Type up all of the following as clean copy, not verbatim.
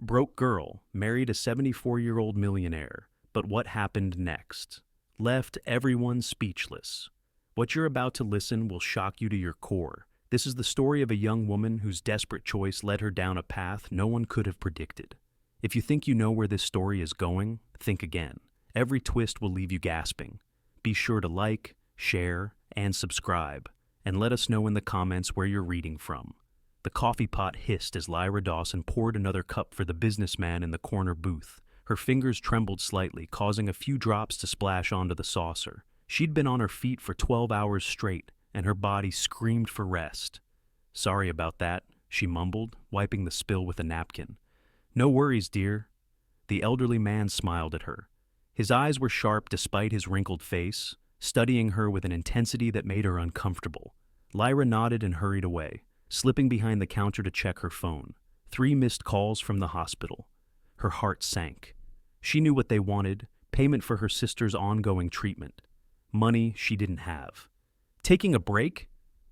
Broke girl married a 74-year-old millionaire, but what happened next? Left everyone speechless. What you're about to listen will shock you to your core. This is the story of a young woman whose desperate choice led her down a path no one could have predicted. If you think you know where this story is going, think again. Every twist will leave you gasping. Be sure to like, share, and subscribe, and let us know in the comments where you're reading from. The coffee pot hissed as Lyra Dawson poured another cup for the businessman in the corner booth. Her fingers trembled slightly, causing a few drops to splash onto the saucer. She'd been on her feet for 12 hours straight, and her body screamed for rest. "Sorry about that," she mumbled, wiping the spill with a napkin. "No worries, dear." The elderly man smiled at her. His eyes were sharp despite his wrinkled face, studying her with an intensity that made her uncomfortable. Lyra nodded and hurried away, slipping behind the counter to check her phone. 3 missed calls from the hospital. Her heart sank. She knew what they wanted: payment for her sister's ongoing treatment. Money she didn't have. Taking a break?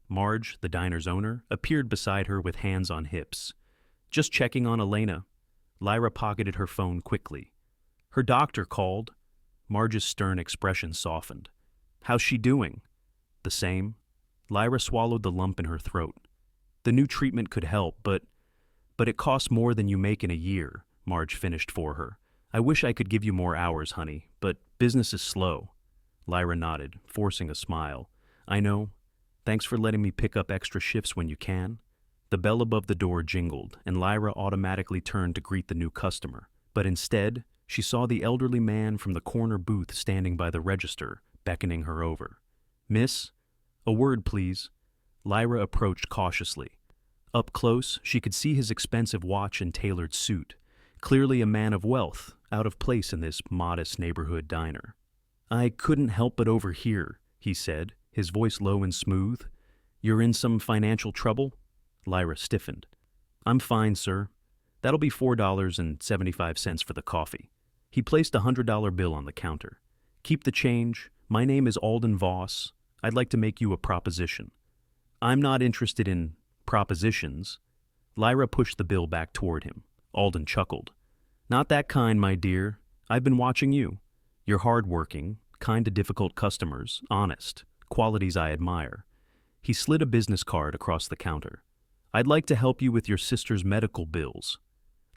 Marge, the diner's owner, appeared beside her with hands on hips. "Just checking on Elena." Lyra pocketed her phone quickly. "Her doctor called." Marge's stern expression softened. "How's she doing?" "The same." Lyra swallowed the lump in her throat. "The new treatment could help, but it costs more than you make in a year," Marge finished for her. "I wish I could give you more hours, honey, but business is slow." Lyra nodded, forcing a smile. "I know. Thanks for letting me pick up extra shifts when you can." The bell above the door jingled, and Lyra automatically turned to greet the new customer. But instead, she saw the elderly man from the corner booth standing by the register, beckoning her over. "Miss, a word, please." Lyra approached cautiously. Up close, she could see his expensive watch and tailored suit. Clearly a man of wealth, out of place in this modest neighborhood diner. "I couldn't help but overhear," he said, his voice low and smooth. "You're in some financial trouble?" Lyra stiffened. "I'm fine, sir. That'll be $4.75 for the coffee." He placed a $100 bill on the counter. "Keep the change. My name is Alden Voss. I'd like to make you a proposition." "I'm not interested in propositions." Lyra pushed the bill back toward him. Alden chuckled. "Not that kind, my dear. I've been watching you. You're hardworking, kind to difficult customers, honest, qualities I admire." He slid a business card across the counter. "I'd like to help you with your sister's medical bills."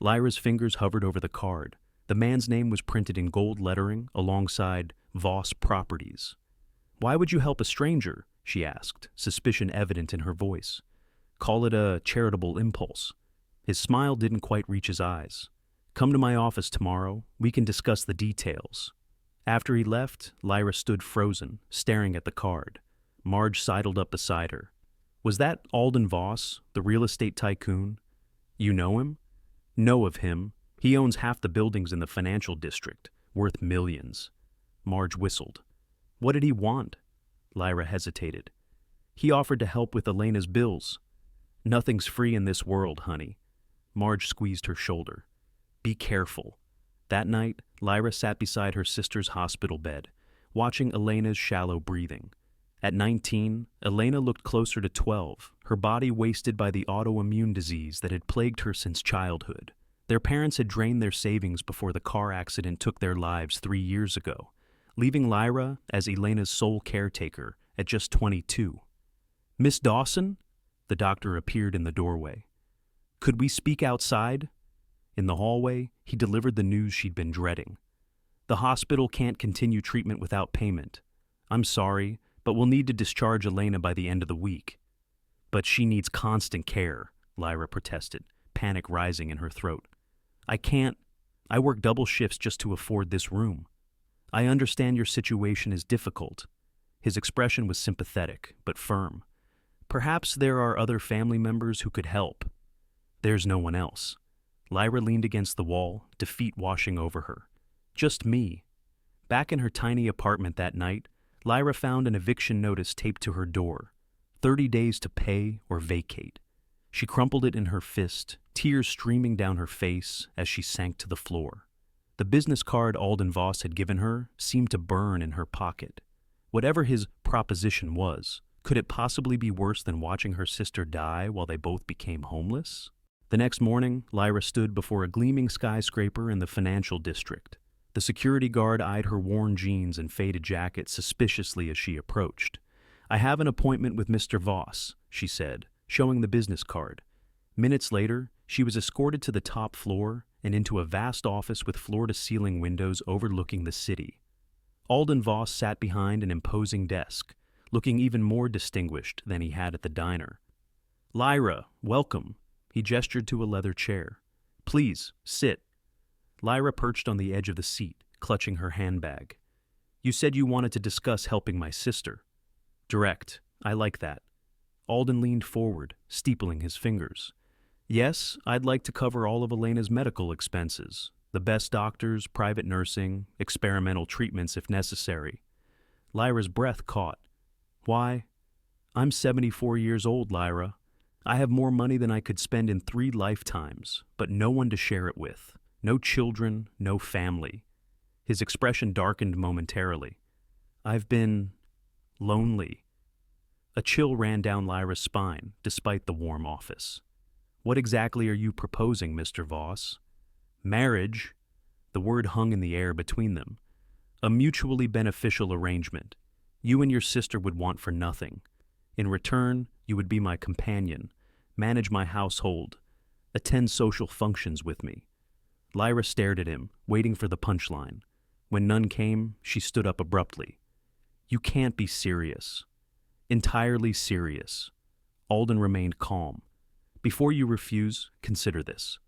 Lyra's fingers hovered over the card. The man's name was printed in gold lettering alongside Voss Properties. "Why would you help a stranger?" she asked, suspicion evident in her voice. "Call it a charitable impulse." His smile didn't quite reach his eyes. "Come to my office tomorrow. We can discuss the details." After he left, Lyra stood frozen, staring at the card. Marge sidled up beside her. "Was that Alden Voss, the real estate tycoon?" "You know him?" "Know of him. He owns half the buildings in the financial district, worth millions." Marge whistled. "What did he want?" Lyra hesitated. "He offered to help with Elena's bills." "Nothing's free in this world, honey." Marge squeezed her shoulder. "Be careful." That night, Lyra sat beside her sister's hospital bed, watching Elena's shallow breathing. At 19, Elena looked closer to 12, her body wasted by the autoimmune disease that had plagued her since childhood. Their parents had drained their savings before the car accident took their lives 3 years ago, leaving Lyra as Elena's sole caretaker at just 22. "Miss Dawson?" The doctor appeared in the doorway. "Could we speak outside?" In the hallway, he delivered the news she'd been dreading. "The hospital can't continue treatment without payment. I'm sorry, but we'll need to discharge Elena by the end of the week." "But she needs constant care," Lyra protested, panic rising in her throat. "I can't. I work double shifts just to afford this room." "I understand your situation is difficult." His expression was sympathetic, but firm. "Perhaps there are other family members who could help." "There's no one else." Lyra leaned against the wall, defeat washing over her. "Just me." Back in her tiny apartment that night, Lyra found an eviction notice taped to her door. 30 days to pay or vacate. She crumpled it in her fist, tears streaming down her face as she sank to the floor. The business card Alden Voss had given her seemed to burn in her pocket. Whatever his proposition was, could it possibly be worse than watching her sister die while they both became homeless? The next morning, Lyra stood before a gleaming skyscraper in the financial district. The security guard eyed her worn jeans and faded jacket suspiciously as she approached. "I have an appointment with Mr. Voss," she said, showing the business card. Minutes later, she was escorted to the top floor and into a vast office with floor-to-ceiling windows overlooking the city. Alden Voss sat behind an imposing desk, looking even more distinguished than he had at the diner. "Lyra, welcome." He gestured to a leather chair. "Please, sit." Lyra perched on the edge of the seat, clutching her handbag. "You said you wanted to discuss helping my sister." "Direct. I like that." Alden leaned forward, steepling his fingers. "Yes, I'd like to cover all of Elena's medical expenses. The best doctors, private nursing, experimental treatments if necessary." Lyra's breath caught. "Why? I'm 74 years old, Lyra. I have more money than I could spend in 3 lifetimes, but no one to share it with. No children, no family." His expression darkened momentarily. "I've been lonely." A chill ran down Lyra's spine, despite the warm office. "What exactly are you proposing, Mr. Voss?" "Marriage." The word hung in the air between them. "A mutually beneficial arrangement. You and your sister would want for nothing. In return, you would be my companion, manage my household, attend social functions with me." Lyra stared at him, waiting for the punchline. When none came, she stood up abruptly. "You can't be serious." "Entirely serious." Alden remained calm. "Before you refuse, consider this."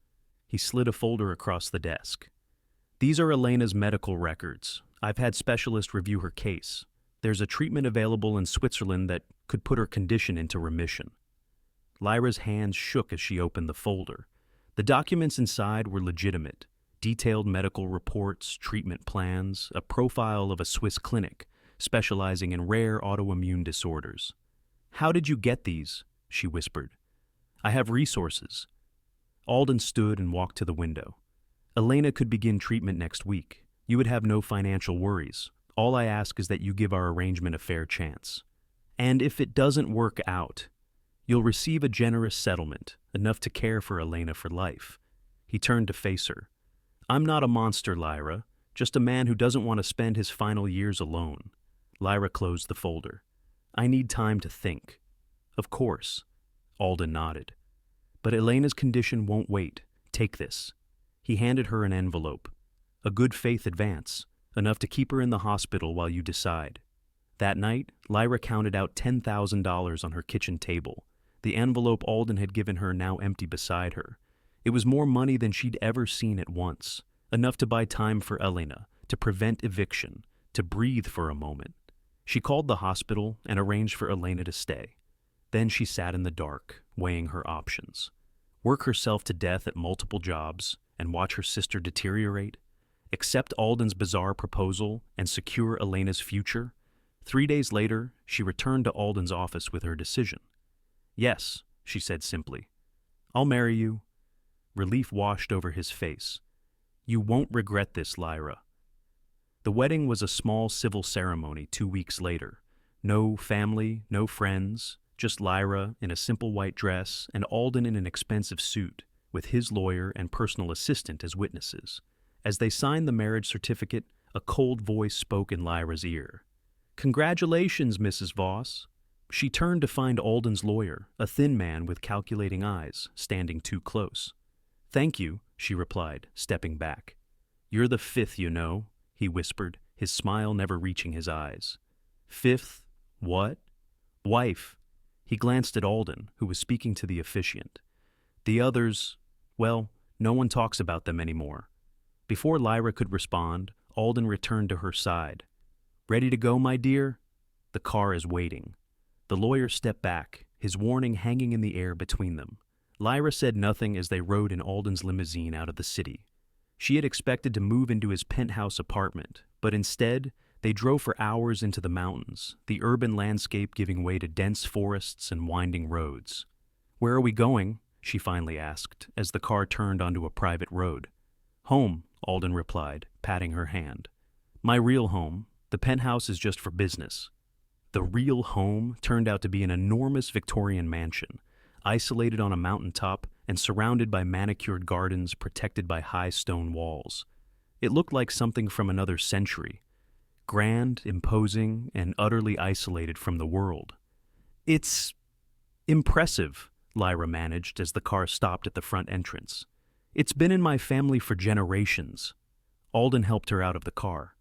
He slid a folder across the desk. "These are Elena's medical records. I've had specialists review her case. There's a treatment available in Switzerland that could put her condition into remission." Lyra's hands shook as she opened the folder. The documents inside were legitimate. Detailed medical reports, treatment plans, a profile of a Swiss clinic specializing in rare autoimmune disorders. "How did you get these?" she whispered. "I have resources." Alden stood and walked to the window. "Elena could begin treatment next week. You would have no financial worries. All I ask is that you give our arrangement a fair chance. And if it doesn't work out, you'll receive a generous settlement, enough to care for Elena for life." He turned to face her. "I'm not a monster, Lyra, just a man who doesn't want to spend his final years alone." Lyra closed the folder. "I need time to think." "Of course." Alden nodded. "But Elena's condition won't wait. Take this." He handed her an envelope. "A good faith advance, enough to keep her in the hospital while you decide." That night, Lyra counted out $10,000 on her kitchen table. The envelope Alden had given her now empty beside her. It was more money than she'd ever seen at once, enough to buy time for Elena, to prevent eviction, to breathe for a moment. She called the hospital and arranged for Elena to stay. Then she sat in the dark, weighing her options. Work herself to death at multiple jobs and watch her sister deteriorate? Accept Alden's bizarre proposal and secure Elena's future? 3 days later, she returned to Alden's office with her decision. "Yes," she said simply. "I'll marry you." Relief washed over his face. "You won't regret this, Lyra." The wedding was a small civil ceremony 2 weeks later. No family, no friends, just Lyra in a simple white dress and Alden in an expensive suit, with his lawyer and personal assistant as witnesses. As they signed the marriage certificate, a cold voice spoke in Lyra's ear. "Congratulations, Mrs. Voss." She turned to find Alden's lawyer, a thin man with calculating eyes, standing too close. "Thank you," she replied, stepping back. "You're the 5th, you know," he whispered, his smile never reaching his eyes. "5th? What?" "Wife." He glanced at Alden, who was speaking to the officiant. "The others, well, no one talks about them anymore." Before Lyra could respond, Alden returned to her side. "Ready to go, my dear? The car is waiting." The lawyer stepped back, his warning hanging in the air between them. Lyra said nothing as they rode in Alden's limousine out of the city. She had expected to move into his penthouse apartment, but instead, they drove for hours into the mountains, the urban landscape giving way to dense forests and winding roads. "Where are we going?" she finally asked, as the car turned onto a private road. "Home," Alden replied, patting her hand. "My real home. The penthouse is just for business." The real home turned out to be an enormous Victorian mansion, isolated on a mountaintop and surrounded by manicured gardens protected by high stone walls. It looked like something from another century, grand, imposing, and utterly isolated from the world. "It's impressive," Lyra managed as the car stopped at the front entrance. "It's been in my family for generations." Alden helped her out of the car.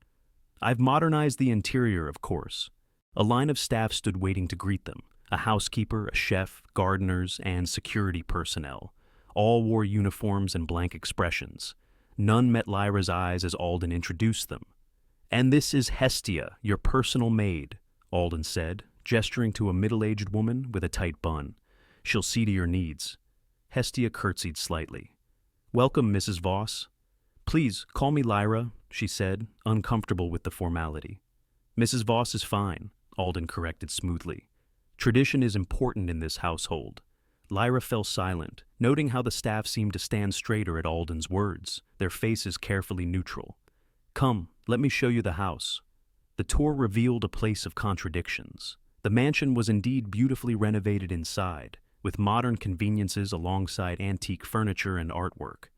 "I've modernized the interior, of course." A line of staff stood waiting to greet them. A housekeeper, a chef, gardeners, and security personnel. All wore uniforms and blank expressions. None met Lyra's eyes as Alden introduced them. "And this is Hestia, your personal maid," Alden said, gesturing to a middle-aged woman with a tight bun. "She'll see to your needs." Hestia curtsied slightly. "Welcome, Mrs. Voss." "Please, call me Lyra," she said, uncomfortable with the formality. "Mrs. Voss is fine," Alden corrected smoothly. "Tradition is important in this household." Lyra fell silent, noting how the staff seemed to stand straighter at Alden's words, their faces carefully neutral. "Come, let me show you the house." The tour revealed a place of contradictions. The mansion was indeed beautifully renovated inside, with modern conveniences alongside antique furniture and artwork.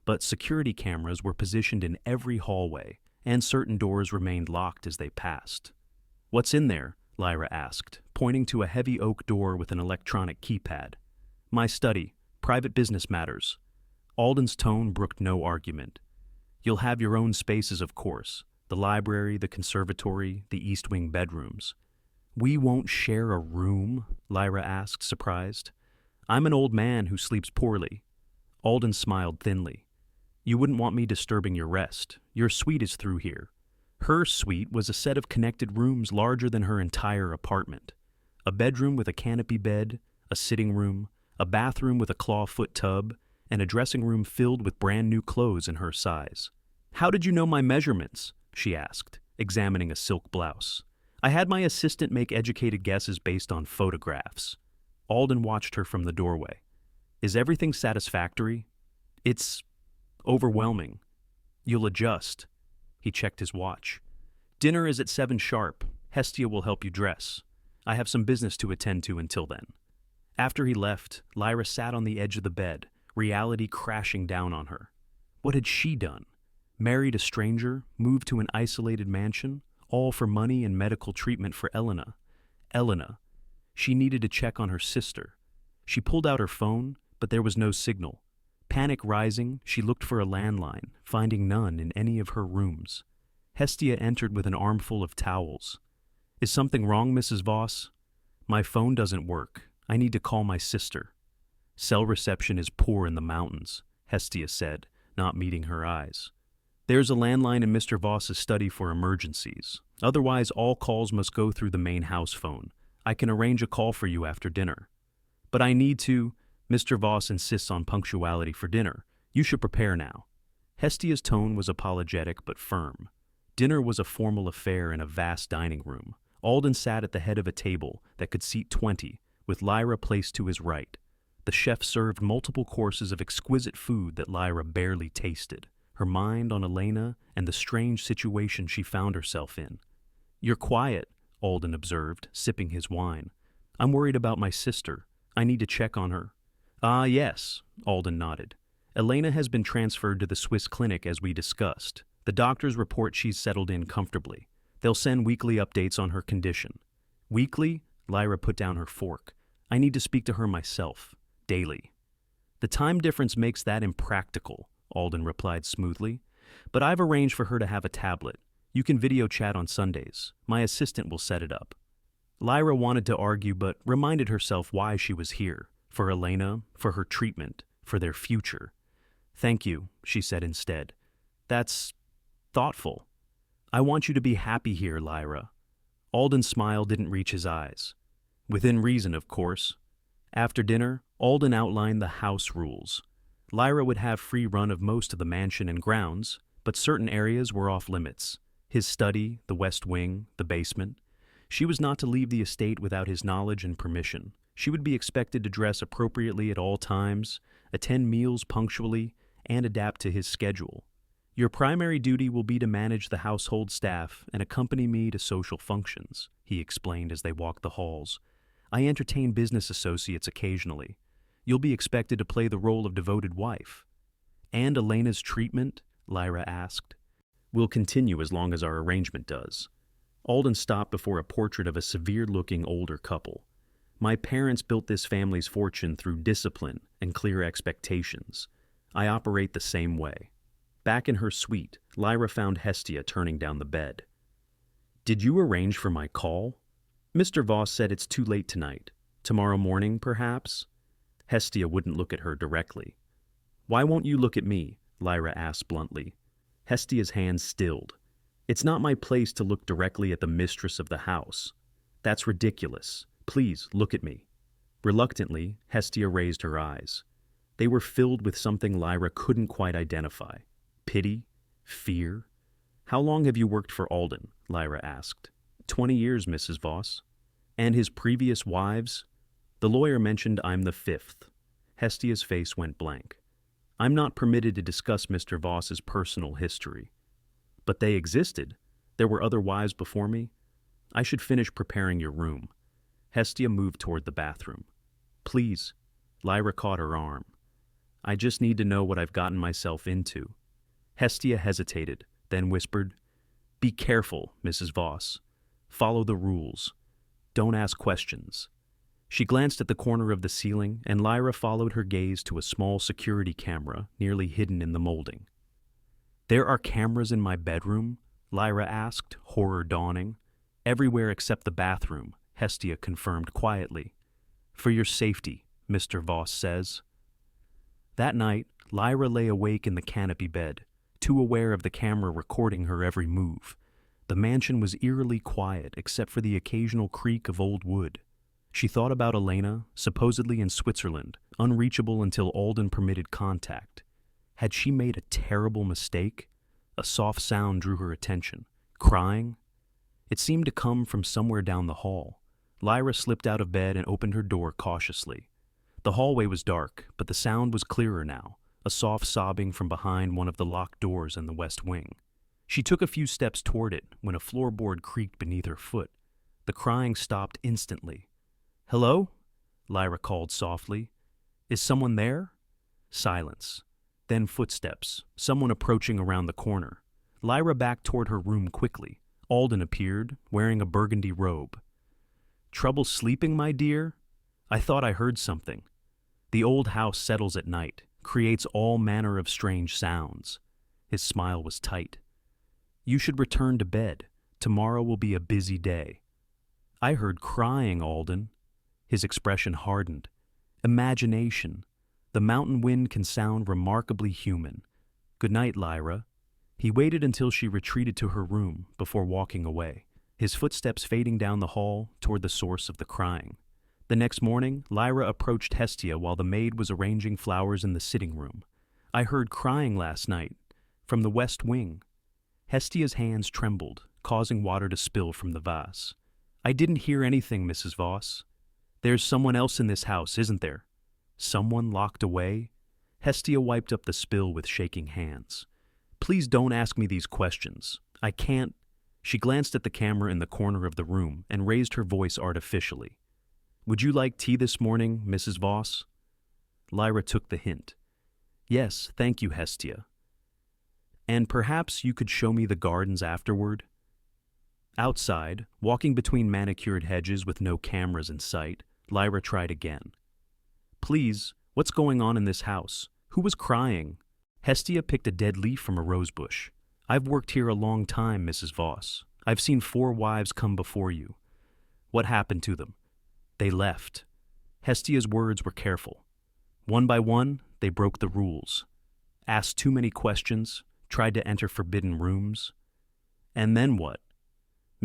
But security cameras were positioned in every hallway, and certain doors remained locked as they passed. "What's in there?" Lyra asked, pointing to a heavy oak door with an electronic keypad. "My study, private business matters." Alden's tone brooked no argument. "You'll have your own spaces, of course. The library, the conservatory, the East Wing bedrooms." "We won't share a room?" Lyra asked, surprised. "I'm an old man who sleeps poorly." Alden smiled thinly. "You wouldn't want me disturbing your rest. Your suite is through here." Her suite was a set of connected rooms larger than her entire apartment. A bedroom with a canopy bed, a sitting room, a bathroom with a clawfoot tub, and a dressing room filled with brand new clothes in her size. "How did you know my measurements?" she asked, examining a silk blouse. "I had my assistant make educated guesses based on photographs." Alden watched her from the doorway. "Is everything satisfactory?" "It's overwhelming." "You'll adjust." He checked his watch. "Dinner is at 7 sharp. Hestia will help you dress. I have some business to attend to until then." After he left, Lyra sat on the edge of the bed, reality crashing down on her. What had she done? Married a stranger, moved to an isolated mansion, all for money and medical treatment for Elena. Elena. She needed to check on her sister. She pulled out her phone, but there was no signal. Panic rising, she looked for a landline, finding none in any of her rooms. Hestia entered with an armful of towels. "Is something wrong, Mrs. Voss?" "My phone doesn't work. I need to call my sister." "Cell reception is poor in the mountains," Hestia said, not meeting her eyes. "There's a landline in Mr. Voss's study for emergencies. Otherwise, all calls must go through the main house phone. I can arrange a call for you after dinner." "But I need to—" "Mr. Voss insists on punctuality for dinner. You should prepare now." Hestia's tone was apologetic but firm. Dinner was a formal affair in a vast dining room. Alden sat at the head of a table that could seat 20, with Lyra placed to his right. The chef served multiple courses of exquisite food that Lyra barely tasted, her mind on Elena and the strange situation she found herself in. "You're quiet," Alden observed, sipping his wine. "I'm worried about my sister. I need to check on her." "Ah, yes," Alden nodded. "Elena has been transferred to the Swiss clinic as we discussed. The doctors report she's settled in comfortably. They'll send weekly updates on her condition." "Weekly?" Lyra put down her fork. "I need to speak to her myself. Daily." "The time difference makes that impractical," Alden replied smoothly. "But I've arranged for her to have a tablet. You can video chat on Sundays. My assistant will set it up." Lyra wanted to argue but reminded herself why she was here. For Elena, for her treatment, for their future. "Thank you," she said instead. "That's thoughtful." "I want you to be happy here, Lyra." Alden's smile didn't reach his eyes. "Within reason, of course." After dinner, Alden outlined the house rules. Lyra would have free run of most of the mansion and grounds, but certain areas were off limits. His study, the west wing, the basement. She was not to leave the estate without his knowledge and permission. She would be expected to dress appropriately at all times, attend meals punctually, and adapt to his schedule. "Your primary duty will be to manage the household staff and accompany me to social functions," he explained as they walked the halls. "I entertain business associates occasionally. You'll be expected to play the role of devoted wife. And Elena's treatment? Lyra asked. Will continue as long as our arrangement does. Alden stopped before a portrait of a severe-looking older couple. My parents built this family's fortune through discipline and clear expectations. I operate the same way. Back in her suite, Lyra found Hestia turning down the bed. Did you arrange for my call? Mr. Voss said it's too late tonight. Tomorrow morning, perhaps? Hestia wouldn't look at her directly. Why won't you look at me? Lyra asked bluntly. Hestia's hands stilled. It's not my place to look directly at the mistress of the house. That's ridiculous. Please, look at me. Reluctantly, Hestia raised her eyes. They were filled with something Lyra couldn't quite identify. Pity? Fear? How long have you worked for Alden? Lyra asked. 20 years, Mrs. Voss. And his previous wives? The lawyer mentioned I'm the 5th. Hestia's face went blank. I'm not permitted to discuss Mr. Voss's personal history. But they existed. There were other wives before me. I should finish preparing your room. Hestia moved toward the bathroom. Please. Lyra caught her arm. I just need to know what I've gotten myself into. Hestia hesitated, then whispered, Be careful, Mrs. Voss. Follow the rules. Don't ask questions. She glanced at the corner of the ceiling, and Lyra followed her gaze to a small security camera nearly hidden in the molding. There are cameras in my bedroom? Lyra asked, horror dawning. Everywhere except the bathroom, Hestia confirmed quietly. For your safety, Mr. Voss says. That night, Lyra lay awake in the canopy bed, too aware of the camera recording her every move. The mansion was eerily quiet except for the occasional creak of old wood. She thought about Elena, supposedly in Switzerland, unreachable until Alden permitted contact. Had she made a terrible mistake? A soft sound drew her attention. Crying? It seemed to come from somewhere down the hall. Lyra slipped out of bed and opened her door cautiously. The hallway was dark, but the sound was clearer now, a soft sobbing from behind one of the locked doors in the west wing. She took a few steps toward it when a floorboard creaked beneath her foot. The crying stopped instantly. Hello? Lyra called softly. Is someone there? Silence. Then footsteps, someone approaching around the corner. Lyra backed toward her room quickly. Alden appeared, wearing a burgundy robe. Trouble sleeping, my dear? I thought I heard something. The old house settles at night, creates all manner of strange sounds. His smile was tight. You should return to bed. Tomorrow will be a busy day. I heard crying, Alden. His expression hardened. Imagination. The mountain wind can sound remarkably human. Good night, Lyra. He waited until she retreated to her room before walking away, his footsteps fading down the hall toward the source of the crying. The next morning, Lyra approached Hestia while the maid was arranging flowers in the sitting room. I heard crying last night, from the west wing. Hestia's hands trembled, causing water to spill from the vase. I didn't hear anything, Mrs. Voss. There's someone else in this house, isn't there? Someone locked away? Hestia wiped up the spill with shaking hands. Please don't ask me these questions. I can't. She glanced at the camera in the corner of the room and raised her voice artificially. Would you like tea this morning, Mrs. Voss? Lyra took the hint. Yes, thank you, Hestia. And perhaps you could show me the gardens afterward? Outside, walking between manicured hedges with no cameras in sight, Lyra tried again. Please, what's going on in this house? Who was crying? Hestia picked a dead leaf from a rosebush. I've worked here a long time, Mrs. Voss. I've seen 4 wives come before you. What happened to them? They left. Hestia's words were careful. One by one, they broke the rules. Asked too many questions, tried to enter forbidden rooms. And then what?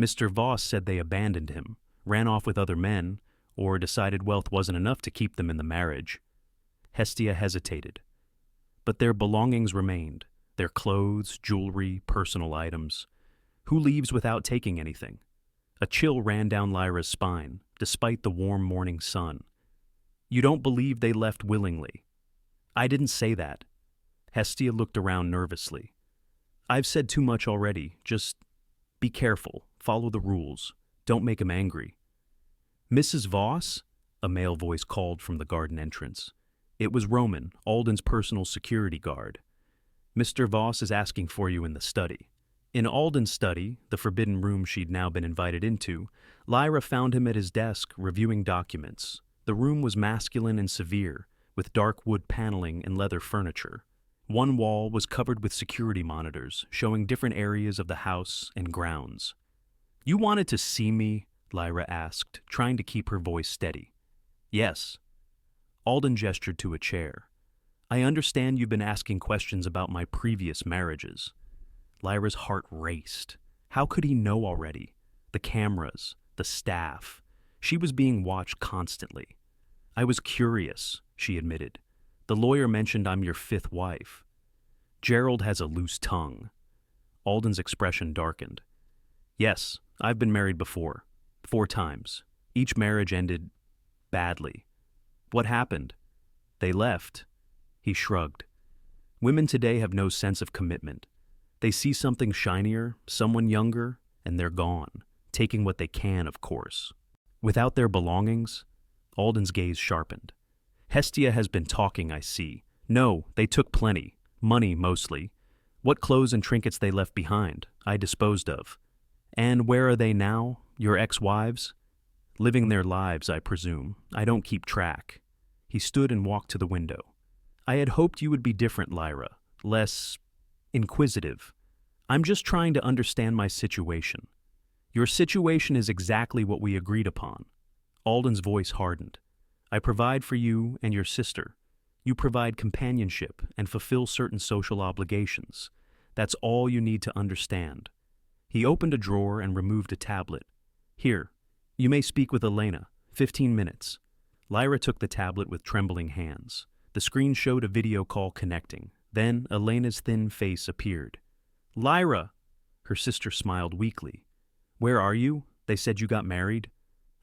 Mr. Voss said they abandoned him, ran off with other men, or decided wealth wasn't enough to keep them in the marriage. Hestia hesitated. But their belongings remained, their clothes, jewelry, personal items. Who leaves without taking anything? A chill ran down Lyra's spine, despite the warm morning sun. You don't believe they left willingly? I didn't say that. Hestia looked around nervously. I've said too much already. Just be careful, follow the rules, don't make him angry. Mrs. Voss? A male voice called from the garden entrance. It was Roman, Alden's personal security guard. "Mr. Voss is asking for you in the study." In Alden's study, the forbidden room she'd now been invited into, Lyra found him at his desk reviewing documents. The room was masculine and severe, with dark wood paneling and leather furniture. One wall was covered with security monitors, showing different areas of the house and grounds. "You wanted to see me?" Lyra asked, trying to keep her voice steady. "Yes." Alden gestured to a chair. "I understand you've been asking questions about my previous marriages." Lyra's heart raced. How could he know already? The cameras, the staff. She was being watched constantly. "I was curious," she admitted. "The lawyer mentioned I'm your fifth wife." "Gerald has a loose tongue." Alden's expression darkened. "Yes, I've been married before. 4 times. Each marriage ended badly." "What happened?" "They left." He shrugged. "Women today have no sense of commitment. They see something shinier, someone younger, and they're gone, taking what they can, of course. Without their belongings." Alden's gaze sharpened. "Hestia has been talking, I see. No, they took plenty. Money, mostly. What clothes and trinkets they left behind, I disposed of. And where are they now, your ex-wives?" "Living their lives, I presume. I don't keep track." He stood and walked to the window. "I had hoped you would be different, Lyra. Less inquisitive. I'm just trying to understand my situation." "Your situation is exactly what we agreed upon." Alden's voice hardened. "I provide for you and your sister. You provide companionship and fulfill certain social obligations. That's all you need to understand." He opened a drawer and removed a tablet. "Here, you may speak with Elena. 15 minutes. Lyra took the tablet with trembling hands. The screen showed a video call connecting. Then Elena's thin face appeared. "Lyra!" Her sister smiled weakly. "Where are you? They said you got married."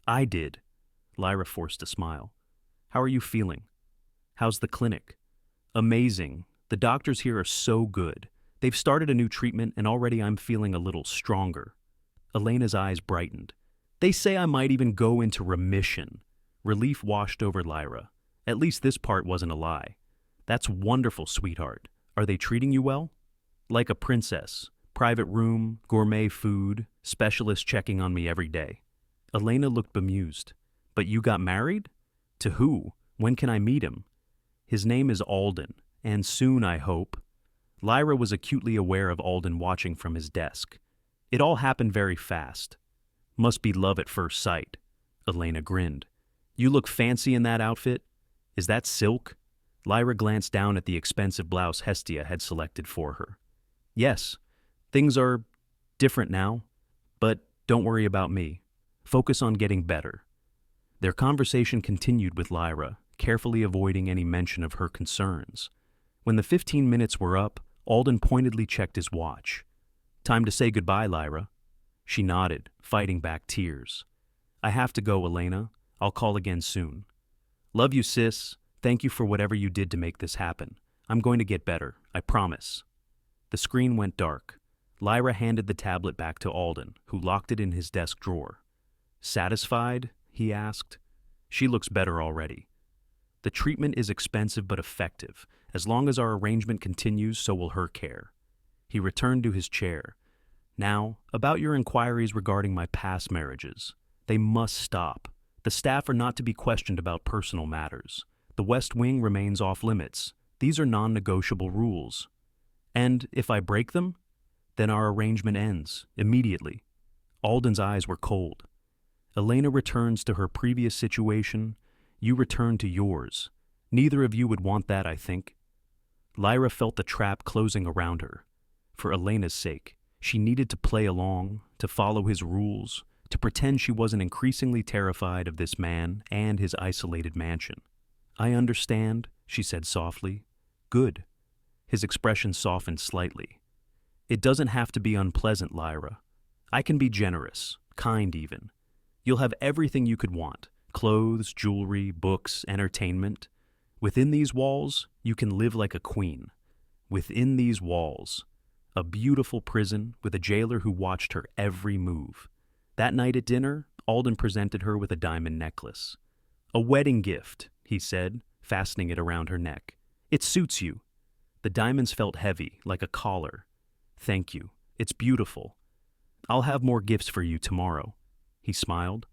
"I did." Lyra forced a smile. "How are you feeling?" "How's the clinic?" "Amazing. The doctors here are so good. They've started a new treatment and already I'm feeling a little stronger." Elena's eyes brightened. "They say I might even go into remission." Relief washed over Lyra. At least this part wasn't a lie. "That's wonderful, sweetheart. Are they treating you well?" "Like a princess. Private room, gourmet food, specialist checking on me every day." Elena looked bemused. "But you got married? To who? When can I meet him?" "His name is Alden, and soon, I hope." Lyra was acutely aware of Alden watching from his desk. "It all happened very fast." "Must be love at first sight." Elena grinned. "You look fancy in that outfit. Is that silk?" Lyra glanced down at the expensive blouse Hestia had selected for her. "Yes, things are different now. But don't worry about me. Focus on getting better." Their conversation continued with Lyra, carefully avoiding any mention of her concerns. When the 15 minutes were up, Alden pointedly checked his watch. "Time to say goodbye, Lyra." She nodded, fighting back tears. "I have to go, Elena. I'll call again soon." "Love you, sis. Thank you for whatever you did to make this happen. I'm going to get better, I promise." The screen went dark. Lyra handed the tablet back to Alden, who locked it in his desk drawer. "Satisfied?" he asked. "She looks better already." "The treatment is expensive but effective. As long as our arrangement continues, so will her care." He returned to his chair. "Now, about your inquiries regarding my past marriages. They must stop. The staff are not to be questioned about personal matters. The West Wing remains off limits. These are non-negotiable rules. And if I break them, then our arrangement ends, immediately." Alden's eyes were cold. "Elena returns to her previous situation. You return to yours. Neither of you would want that, I think." Lyra felt the trap closing around her. For Elena's sake, she needed to play along, to follow his rules, to pretend she wasn't increasingly terrified of this man and his isolated mansion. "I understand," she said softly. "Good." His expression softened slightly. "It doesn't have to be unpleasant, Lyra. I can be generous, kind even. You'll have everything you could want: clothes, jewelry, books, entertainment. Within these walls, you can live like a queen. Within these walls. A beautiful prison with a jailer who watched her every move. That night at dinner, Alden presented her with a diamond necklace. 'A wedding gift,' he said, fastening it around her neck. "It suits you." The diamonds felt heavy, like a collar. "Thank you. It's beautiful. I'll have more gifts for you tomorrow." He smiled.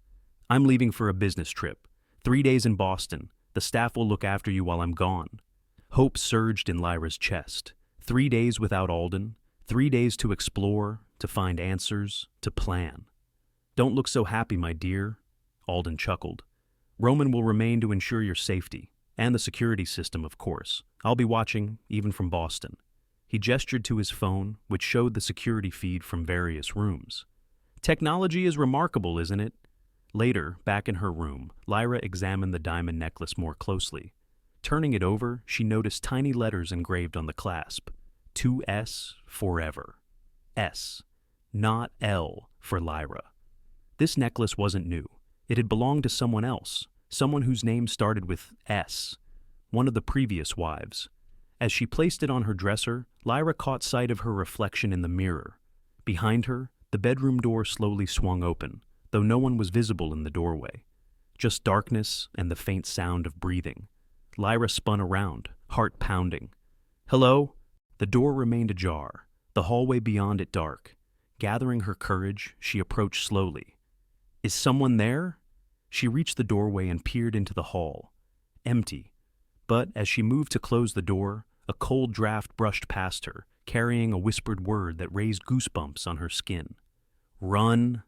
"I'm leaving for a business trip. 3 days in Boston. The staff will look after you while I'm gone." Hope surged in Lyra's chest. 3 days without Alden. 3 days to explore, to find answers, to plan. "Don't look so happy, my dear," Alden chuckled. "Roman will remain to ensure your safety, and the security system, of course. I'll be watching, even from Boston." He gestured to his phone, which showed the security feed from various rooms. "Technology is remarkable, isn't it?" Later, back in her room, Lyra examined the diamond necklace more closely. Turning it over, she noticed tiny letters engraved on the clasp. 2S forever. S, not L for Lyra. This necklace wasn't new. It had belonged to someone else, someone whose name started with S, one of the previous wives. As she placed it on her dresser, Lyra caught sight of her reflection in the mirror. Behind her, the bedroom door slowly swung open, though no one was visible in the doorway. Just darkness and the faint sound of breathing. Lyra spun around, heart pounding. "Hello?" The door remained ajar, the hallway beyond it dark. Gathering her courage, she approached slowly. "Is someone there?" She reached the doorway and peered into the hall. Empty. But as she moved to close the door, a cold draft brushed past her, carrying a whispered word that raised goosebumps on her skin. "Run!"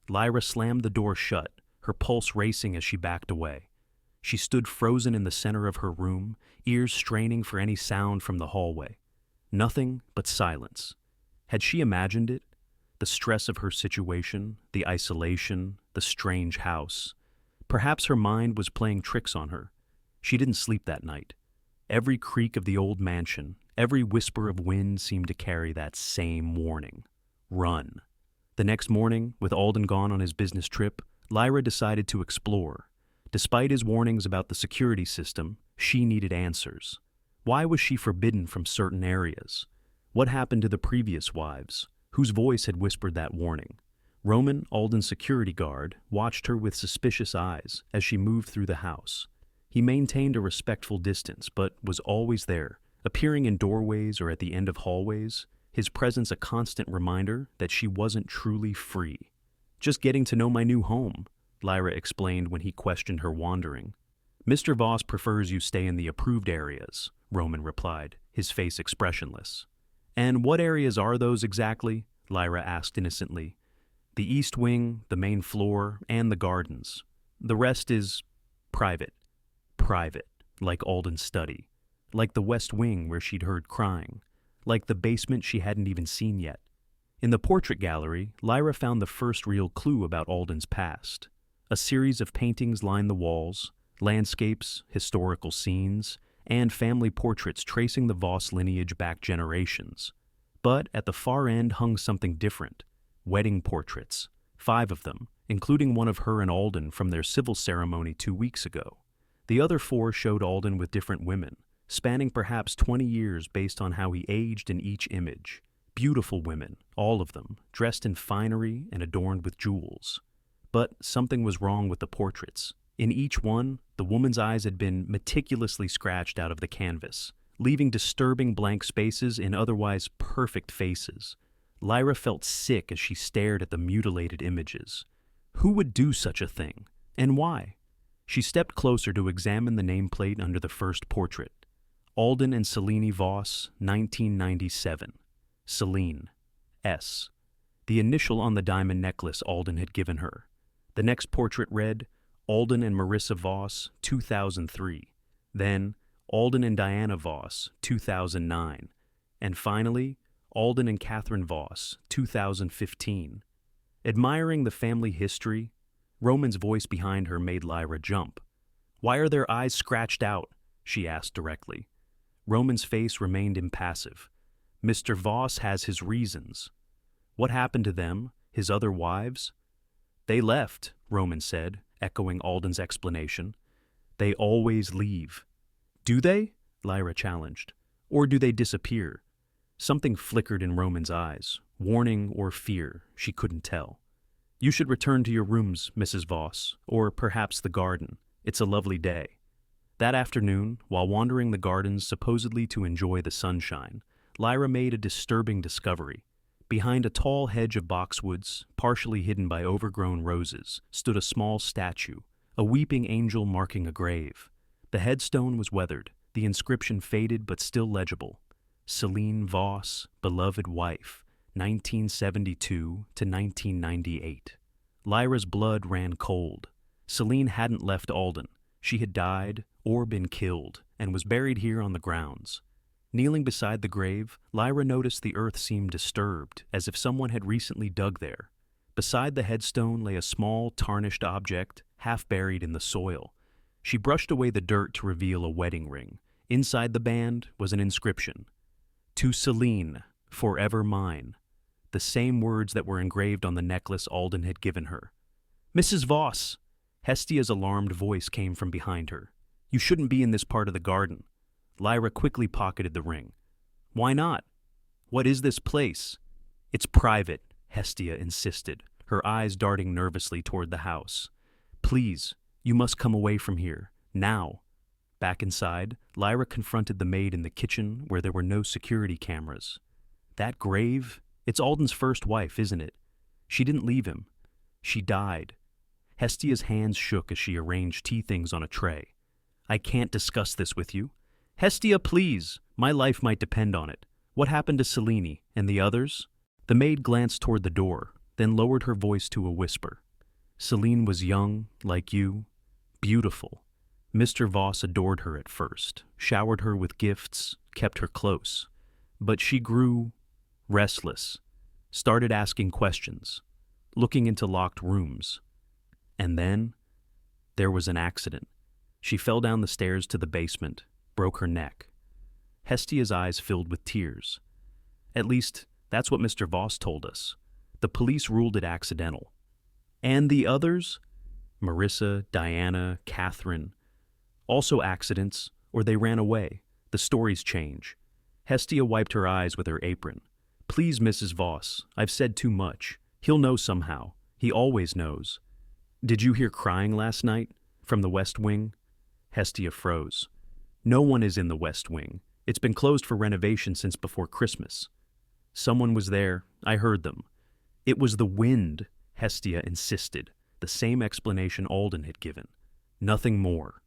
Lyra slammed the door shut, her pulse racing as she backed away. She stood frozen in the center of her room, ears straining for any sound from the hallway. Nothing but silence. Had she imagined it? The stress of her situation, the isolation, the strange house. Perhaps her mind was playing tricks on her. She didn't sleep that night. Every creak of the old mansion, every whisper of wind seemed to carry that same warning. Run. The next morning, with Alden gone on his business trip, Lyra decided to explore. Despite his warnings about the security system, she needed answers. Why was she forbidden from certain areas? What happened to the previous wives? Whose voice had whispered that warning? Roman, Alden's security guard, watched her with suspicious eyes as she moved through the house. He maintained a respectful distance, but was always there, appearing in doorways or at the end of hallways, his presence a constant reminder that she wasn't truly free. "Just getting to know my new home," Lyra explained when he questioned her wandering. "Mr. Voss prefers you stay in the approved areas," Roman replied, his face expressionless. "And what areas are those exactly?" Lyra asked innocently. "The east wing, the main floor, and the gardens. The rest is private." Private, like Alden's study. Like the west wing where she'd heard crying. Like the basement she hadn't even seen yet. In the portrait gallery, Lyra found the first real clue about Alden's past. A series of paintings lined the walls, landscapes, historical scenes, and family portraits tracing the Voss lineage back generations. But at the far end hung something different. Wedding portraits. 5 of them, including one of her and Alden from their civil ceremony 2 weeks ago. The other 4 showed Alden with different women, spanning perhaps 20 years based on how he aged in each image. Beautiful women, all of them, dressed in finery and adorned with jewels. But something was wrong with the portraits. In each one, the woman's eyes had been meticulously scratched out of the canvas, leaving disturbing blank spaces in otherwise perfect faces. Lyra felt sick as she stared at the mutilated images. Who would do such a thing? And why? She stepped closer to examine the nameplate under the first portrait. Alden and Celine Voss, 1997. Celine. S. The initial on the diamond necklace Alden had given her. The next portrait read, Alden and Marissa Voss, 2003. Then, Alden and Diana Voss, 2009. And finally, Alden and Catherine Voss, 2015. Admiring the family history, Roman's voice behind her made Lyra jump. "Why are their eyes scratched out?" she asked directly. Roman's face remained impassive. "Mr. Voss has his reasons." "What happened to them, his other wives?" "They left," Roman said, echoing Alden's explanation. "They always leave." "Do they?" Lyra challenged. "Or do they disappear?" Something flickered in Roman's eyes, warning or fear, she couldn't tell. "You should return to your rooms, Mrs. Voss, or perhaps the garden. It's a lovely day." That afternoon, while wandering the gardens supposedly to enjoy the sunshine, Lyra made a disturbing discovery. Behind a tall hedge of boxwoods, partially hidden by overgrown roses, stood a small statue, a weeping angel marking a grave. The headstone was weathered, the inscription faded but still legible. Celine Voss, beloved wife, 1972 to 1998. Lyra's blood ran cold. Celine hadn't left Alden. She had died or been killed and was buried here on the grounds. Kneeling beside the grave, Lyra noticed the earth seemed disturbed, as if someone had recently dug there. Beside the headstone lay a small, tarnished object, half buried in the soil. She brushed away the dirt to reveal a wedding ring. Inside the band was an inscription. To Celine, forever mine. The same words that were engraved on the necklace Alden had given her. Mrs. Voss! Hestia's alarmed voice came from behind her. You shouldn't be in this part of the garden. Lyra quickly pocketed the ring. Why not? What is this place? It's private, Hestia insisted, her eyes darting nervously toward the house. Please, you must come away from here, now. Back inside, Lyra confronted the maid in the kitchen where there were no security cameras. That grave? It's Alden's first wife, isn't it? She didn't leave him. She died. Hestia's hands shook as she arranged tea things on a tray. I can't discuss this with you. Hestia, please. My life might depend on it. What happened to Selene and the others? The maid glanced toward the door, then lowered her voice to a whisper. Selene was young, like you, beautiful. Mr. Voss adored her at first, showered her with gifts, kept her close. But she grew restless, started asking questions, looking into locked rooms. And then there was an accident. She fell down the stairs to the basement, broke her neck. Hestia's eyes filled with tears. At least, that's what Mr. Voss told us. The police ruled it accidental. And the others? Marissa, Diana, Catherine. Also accidents, or they ran away. The stories change. Hestia wiped her eyes with her apron. Please, Mrs. Voss, I've said too much. He'll know somehow. He always knows. Did you hear crying last night? From the West Wing? Hestia froze. No one is in the West Wing. It's been closed for renovation since before Christmas. Someone was there. I heard them. It was the wind, Hestia insisted, the same explanation Alden had given. Nothing more.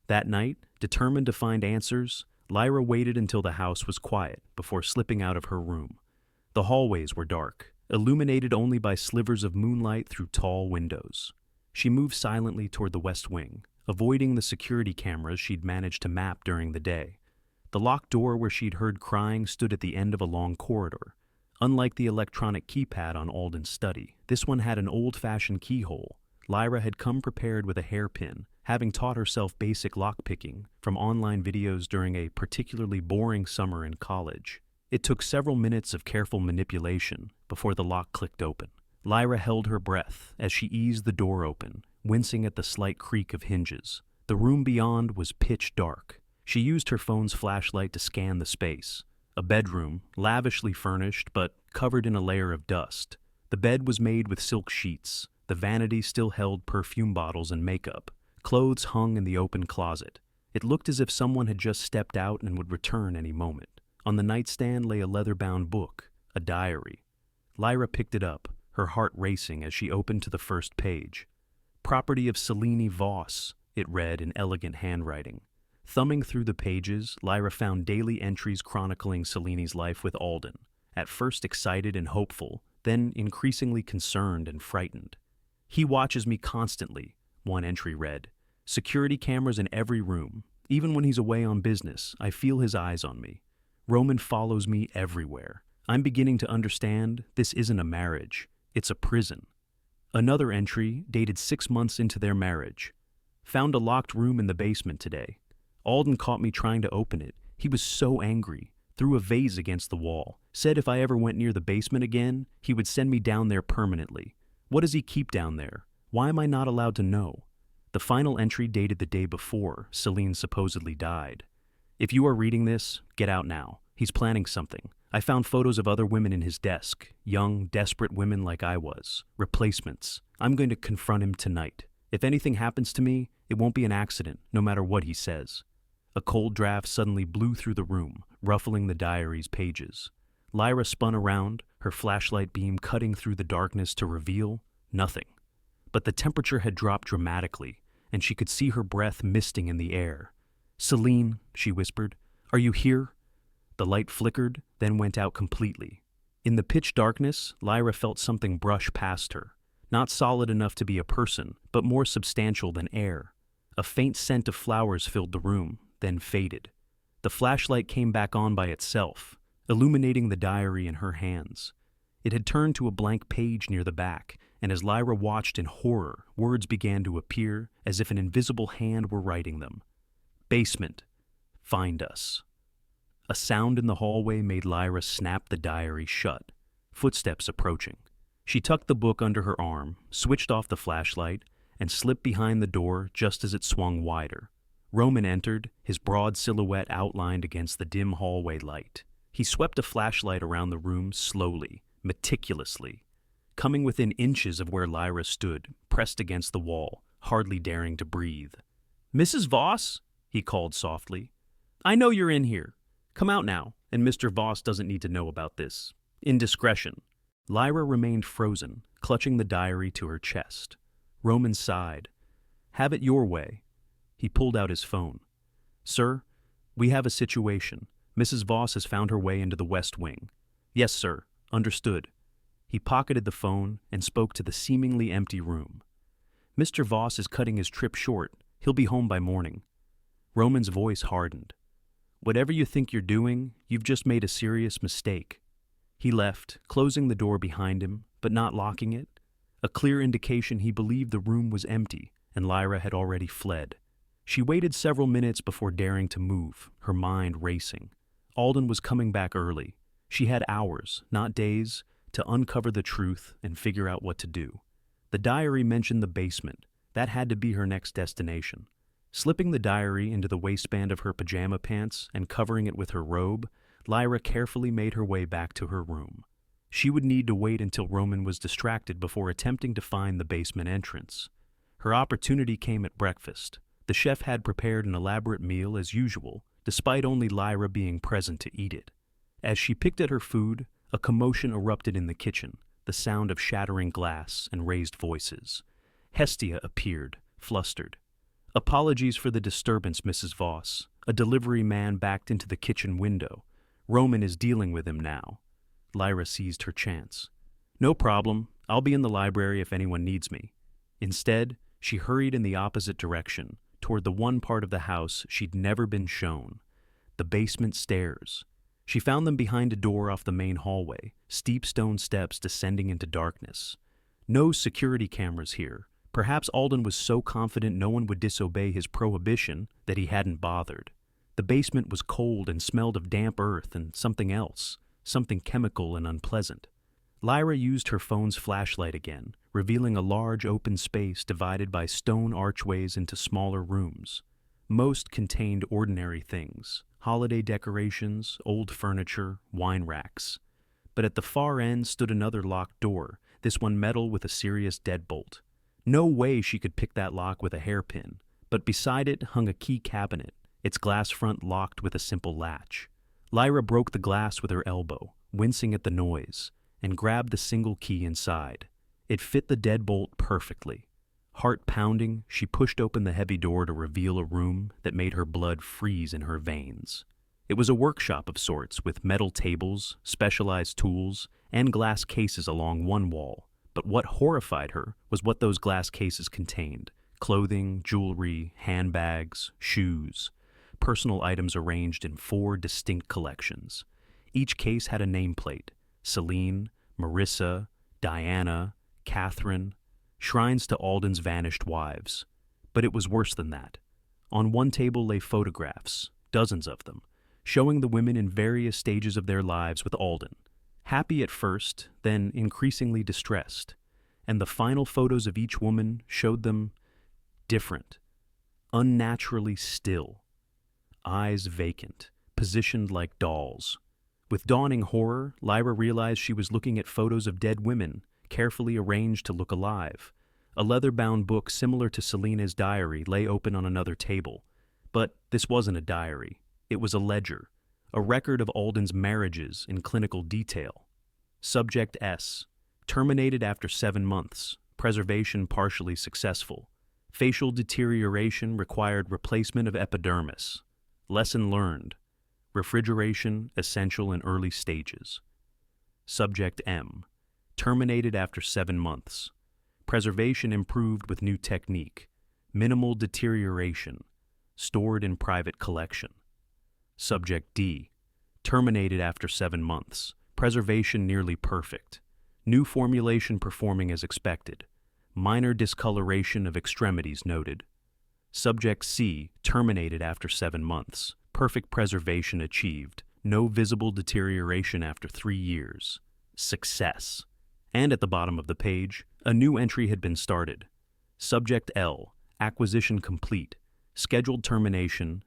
That night, determined to find answers, Lyra waited until the house was quiet before slipping out of her room. The hallways were dark, illuminated only by slivers of moonlight through tall windows. She moved silently toward the West Wing, avoiding the security cameras she'd managed to map during the day. The locked door where she'd heard crying stood at the end of a long corridor. Unlike the electronic keypad on Alden's study, this one had an old-fashioned keyhole. Lyra had come prepared with a hairpin, having taught herself basic lockpicking from online videos during a particularly boring summer in college. It took several minutes of careful manipulation before the lock clicked open. Lyra held her breath as she eased the door open, wincing at the slight creak of hinges. The room beyond was pitch dark. She used her phone's flashlight to scan the space. A bedroom, lavishly furnished but covered in a layer of dust. The bed was made with silk sheets. The vanity still held perfume bottles and makeup. Clothes hung in the open closet. It looked as if someone had just stepped out and would return any moment. On the nightstand lay a leather-bound book, a diary. Lyra picked it up, her heart racing as she opened to the first page. Property of Selene Voss, it read in elegant handwriting. Thumbing through the pages, Lyra found daily entries chronicling Selene's life with Alden, at first excited and hopeful, then increasingly concerned and frightened. He watches me constantly, one entry read. Security cameras in every room. Even when he's away on business, I feel his eyes on me. Roman follows me everywhere. I'm beginning to understand this isn't a marriage. It's a prison. Another entry, dated 6 months into their marriage. Found a locked room in the basement today. Alden caught me trying to open it. He was so angry. Threw a vase against the wall. Said if I ever went near the basement again, he would send me down there permanently. What does he keep down there? Why am I not allowed to know? The final entry dated the day before Selene supposedly died. If you are reading this, get out now. He's planning something. I found photos of other women in his desk. Young, desperate women like I was. Replacements. I'm going to confront him tonight. If anything happens to me, It won't be an accident, no matter what he says. A cold draft suddenly blew through the room, ruffling the diary's pages. Lyra spun around, her flashlight beam cutting through the darkness to reveal nothing. But the temperature had dropped dramatically, and she could see her breath misting in the air. "Celine," she whispered, "are you here?" The light flickered, then went out completely. In the pitch darkness, Lyra felt something brush past her. Not solid enough to be a person, but more substantial than air. A faint scent of flowers filled the room, then faded. The flashlight came back on by itself, illuminating the diary in her hands. It had turned to a blank page near the back, and as Lyra watched in horror, words began to appear as if an invisible hand were writing them. "Basement. Find us." A sound in the hallway made Lyra snap the diary shut. Footsteps approaching. She tucked the book under her arm, switched off the flashlight, and slipped behind the door just as it swung wider. Roman entered, his broad silhouette outlined against the dim hallway light. He swept a flashlight around the room slowly, meticulously, coming within inches of where Lyra stood, pressed against the wall, hardly daring to breathe. "Mrs. Voss?" he called softly. "I know you're in here. Come out now, and Mr. Voss doesn't need to know about this. Indiscretion." Lyra remained frozen, clutching the diary to her chest. Roman sighed. "Have it your way." He pulled out his phone. "Sir, we have a situation. Mrs. Voss has found her way into the West Wing." "Yes, sir. Understood." He pocketed the phone and spoke to the seemingly empty room. "Mr. Voss is cutting his trip short. He'll be home by morning." Roman's voice hardened. "Whatever you think you're doing, you've just made a serious mistake." He left, closing the door behind him, but not locking it, a clear indication he believed the room was empty and Lyra had already fled. She waited several minutes before daring to move, her mind racing. Alden was coming back early. She had hours, not days, to uncover the truth and figure out what to do. The diary mentioned the basement. That had to be her next destination. Slipping the diary into the waistband of her pajama pants and covering it with her robe, Lyra carefully made her way back to her room. She would need to wait until Roman was distracted before attempting to find the basement entrance. Her opportunity came at breakfast. The chef had prepared an elaborate meal as usual, despite only Lyra being present to eat it. As she picked at her food, a commotion erupted in the kitchen, the sound of shattering glass and raised voices. Hestia appeared, flustered. "Apologies for the disturbance, Mrs. Voss." A delivery man backed into the kitchen window. "Roman is dealing with him now." Lyra seized her chance. "No problem. I'll be in the library if anyone needs me." Instead, she hurried in the opposite direction, toward the one part of the house she'd never been shown, the basement stairs. She found them behind a door off the main hallway, steep stone steps descending into darkness. No security cameras here. Perhaps Alden was so confident no one would disobey his prohibition that he hadn't bothered. The basement was cold and smelled of damp earth and something else, something chemical and unpleasant. Lyra used her phone's flashlight again, revealing a large open space divided by stone archways into smaller rooms. Most contained ordinary things, holiday decorations, old furniture, wine racks. But at the far end stood another locked door, this one metal with a serious deadbolt. No way she could pick that lock with a hairpin, but beside it hung a key cabinet, its glass front locked with a simple latch. Lyra broke the glass with her elbow, wincing at the noise, and grabbed the single key inside. It fit the deadbolt perfectly. Heart pounding, she pushed open the heavy door to reveal a room that made her blood freeze in her veins. It was a workshop of sorts, with metal tables, specialized tools, and glass cases along one wall. But what horrified her was what those glass cases contained: clothing, jewelry, handbags, shoes, personal items arranged in 4 distinct collections. Each case had a nameplate: Celine, Marissa, Diana, Catherine, shrines to Alden's vanished wives. But it was worse than that. On one table lay photographs, dozens of them, showing the women in various stages of their lives with Alden. Happy at first, then increasingly distressed. And the final photos of each woman showed them different, unnaturally still. Eyes vacant, positioned like dolls. With dawning horror, Lyra realized she was looking at photos of dead women, carefully arranged to look alive. A leather-bound book similar to Selena's diary lay open on another table. But this wasn't a diary. It was a ledger, a record of Alden's marriages in clinical detail. Subject S. Terminated after 7 months. Preservation partially successful. Facial deterioration required replacement of epidermis. Lesson learned. Refrigeration essential in early stages. Subject M. Terminated after 7 months. Preservation improved with new technique. Minimal deterioration. Stored in private collection. Subject D. Terminated after 7 months. Preservation nearly perfect. New formulation performing as expected. Minor discoloration of extremities noted. Subject C. Terminated after 7 months. Perfect preservation achieved. No visible deterioration after 3 years. Success. And at the bottom of the page, a new entry had been started. Subject L. Acquisition complete. Scheduled termination, ...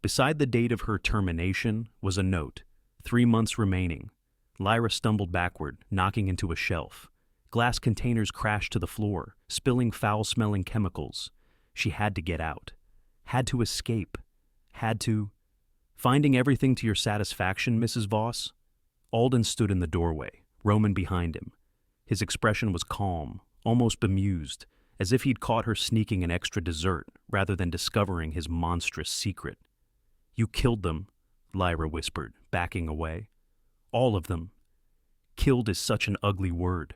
Beside the date of her termination was a note. 3 months remaining. Lyra stumbled backward, knocking into a shelf. Glass containers crashed to the floor, spilling foul-smelling chemicals. She had to get out. Had to escape. Had to... Finding everything to your satisfaction, Mrs. Voss? Alden stood in the doorway, Roman behind him. His expression was calm, almost bemused, as if he'd caught her sneaking an extra dessert rather than discovering his monstrous secret. You killed them, Lyra whispered, backing away. All of them. Killed is such an ugly word.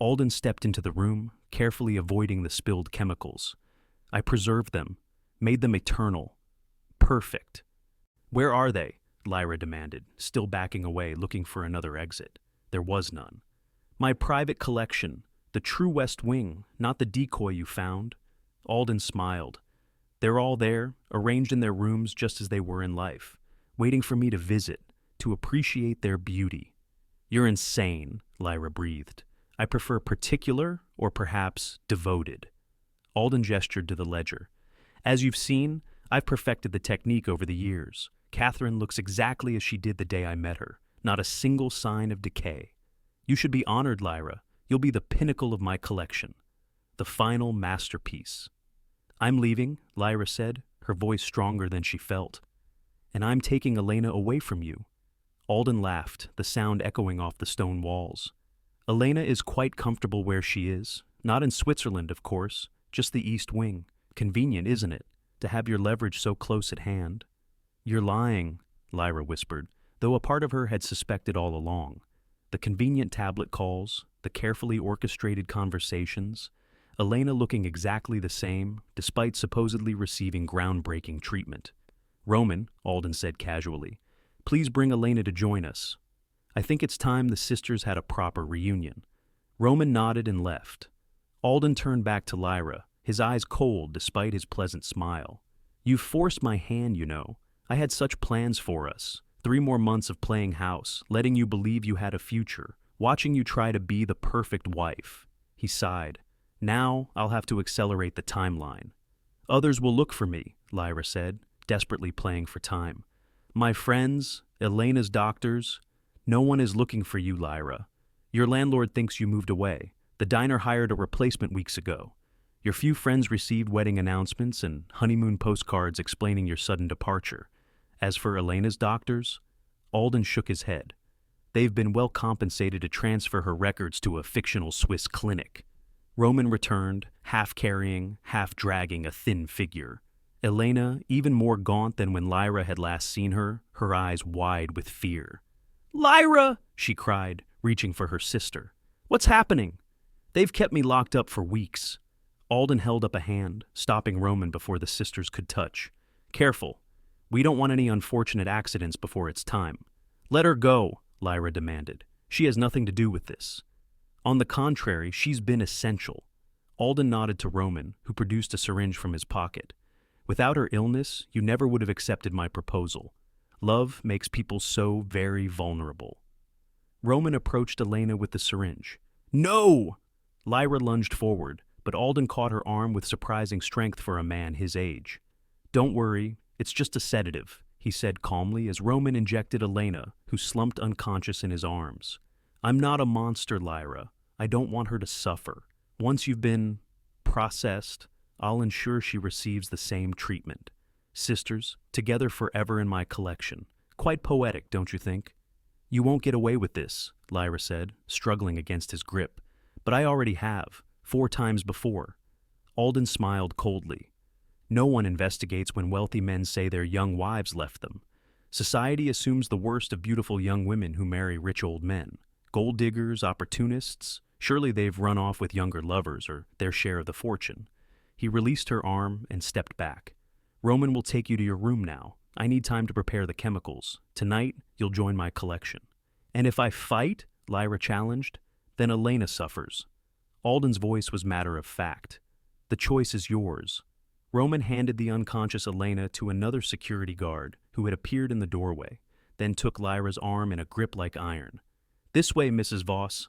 Alden stepped into the room, carefully avoiding the spilled chemicals. I preserved them, made them eternal. Perfect. Where are they? Lyra demanded, still backing away, looking for another exit. There was none. My private collection, the true West Wing, not the decoy you found. Alden smiled. They're all there, arranged in their rooms just as they were in life, waiting for me to visit, to appreciate their beauty. You're insane, Lyra breathed. I prefer particular or perhaps devoted. Alden gestured to the ledger. As you've seen, I've perfected the technique over the years. Catherine looks exactly as she did the day I met her, not a single sign of decay. You should be honored, Lyra. You'll be the pinnacle of my collection, the final masterpiece. I'm leaving, Lyra said, her voice stronger than she felt. And I'm taking Elena away from you. Alden laughed, the sound echoing off the stone walls. Elena is quite comfortable where she is. Not in Switzerland, of course, just the East Wing. Convenient, isn't it, to have your leverage so close at hand? You're lying, Lyra whispered, though a part of her had suspected all along. The convenient tablet calls, the carefully orchestrated conversations, Elena looking exactly the same, despite supposedly receiving groundbreaking treatment. Roman, Alden said casually, please bring Elena to join us. I think it's time the sisters had a proper reunion. Roman nodded and left. Alden turned back to Lyra, his eyes cold despite his pleasant smile. You forced my hand, you know. I had such plans for us. 3 more months of playing house, letting you believe you had a future, watching you try to be the perfect wife. He sighed. Now I'll have to accelerate the timeline. Others will look for me, Lyra said, desperately playing for time. My friends, Elena's doctors, no one is looking for you, Lyra. Your landlord thinks you moved away. The diner hired a replacement weeks ago. Your few friends received wedding announcements and honeymoon postcards explaining your sudden departure. As for Elena's doctors, Alden shook his head. They've been well compensated to transfer her records to a fictional Swiss clinic. Roman returned, half carrying, half dragging a thin figure. Elena, even more gaunt than when Lyra had last seen her, her eyes wide with fear. Lyra! She cried, reaching for her sister. What's happening? They've kept me locked up for weeks. Alden held up a hand, stopping Roman before the sisters could touch. Careful. We don't want any unfortunate accidents before it's time. Let her go, Lyra demanded. She has nothing to do with this. On the contrary, she's been essential. Alden nodded to Roman, who produced a syringe from his pocket. Without her illness, you never would have accepted my proposal. Love makes people so very vulnerable. Roman approached Elena with the syringe. No! Lyra lunged forward, but Alden caught her arm with surprising strength for a man his age. Don't worry, it's just a sedative, he said calmly as Roman injected Elena, who slumped unconscious in his arms. I'm not a monster, Lyra. I don't want her to suffer. Once you've been processed, I'll ensure she receives the same treatment. Sisters, together forever in my collection. Quite poetic, don't you think? You won't get away with this, Lyra said, struggling against his grip. But I already have, 4 times before. Alden smiled coldly. No one investigates when wealthy men say their young wives left them. Society assumes the worst of beautiful young women who marry rich old men. Gold diggers, opportunists, surely they've run off with younger lovers or their share of the fortune. He released her arm and stepped back. Roman will take you to your room now. I need time to prepare the chemicals. Tonight, you'll join my collection. And if I fight, Lyra challenged, then Elena suffers. Alden's voice was matter of fact. The choice is yours. Roman handed the unconscious Elena to another security guard who had appeared in the doorway, then took Lyra's arm in a grip like iron. This way, Mrs. Voss.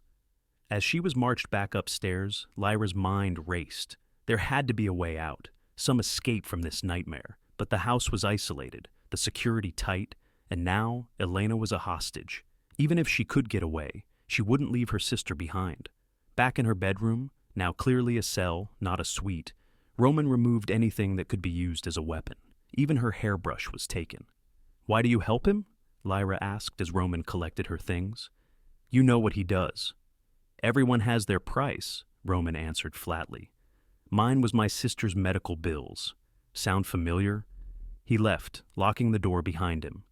As she was marched back upstairs, Lyra's mind raced. There had to be a way out, some escape from this nightmare. But the house was isolated, the security tight, and now Elena was a hostage. Even if she could get away, she wouldn't leave her sister behind. Back in her bedroom, now clearly a cell, not a suite, Roman removed anything that could be used as a weapon. Even her hairbrush was taken. Why do you help him? Lyra asked as Roman collected her things. You know what he does. Everyone has their price, Roman answered flatly. Mine was my sister's medical bills. Sound familiar? He left, locking the door behind him.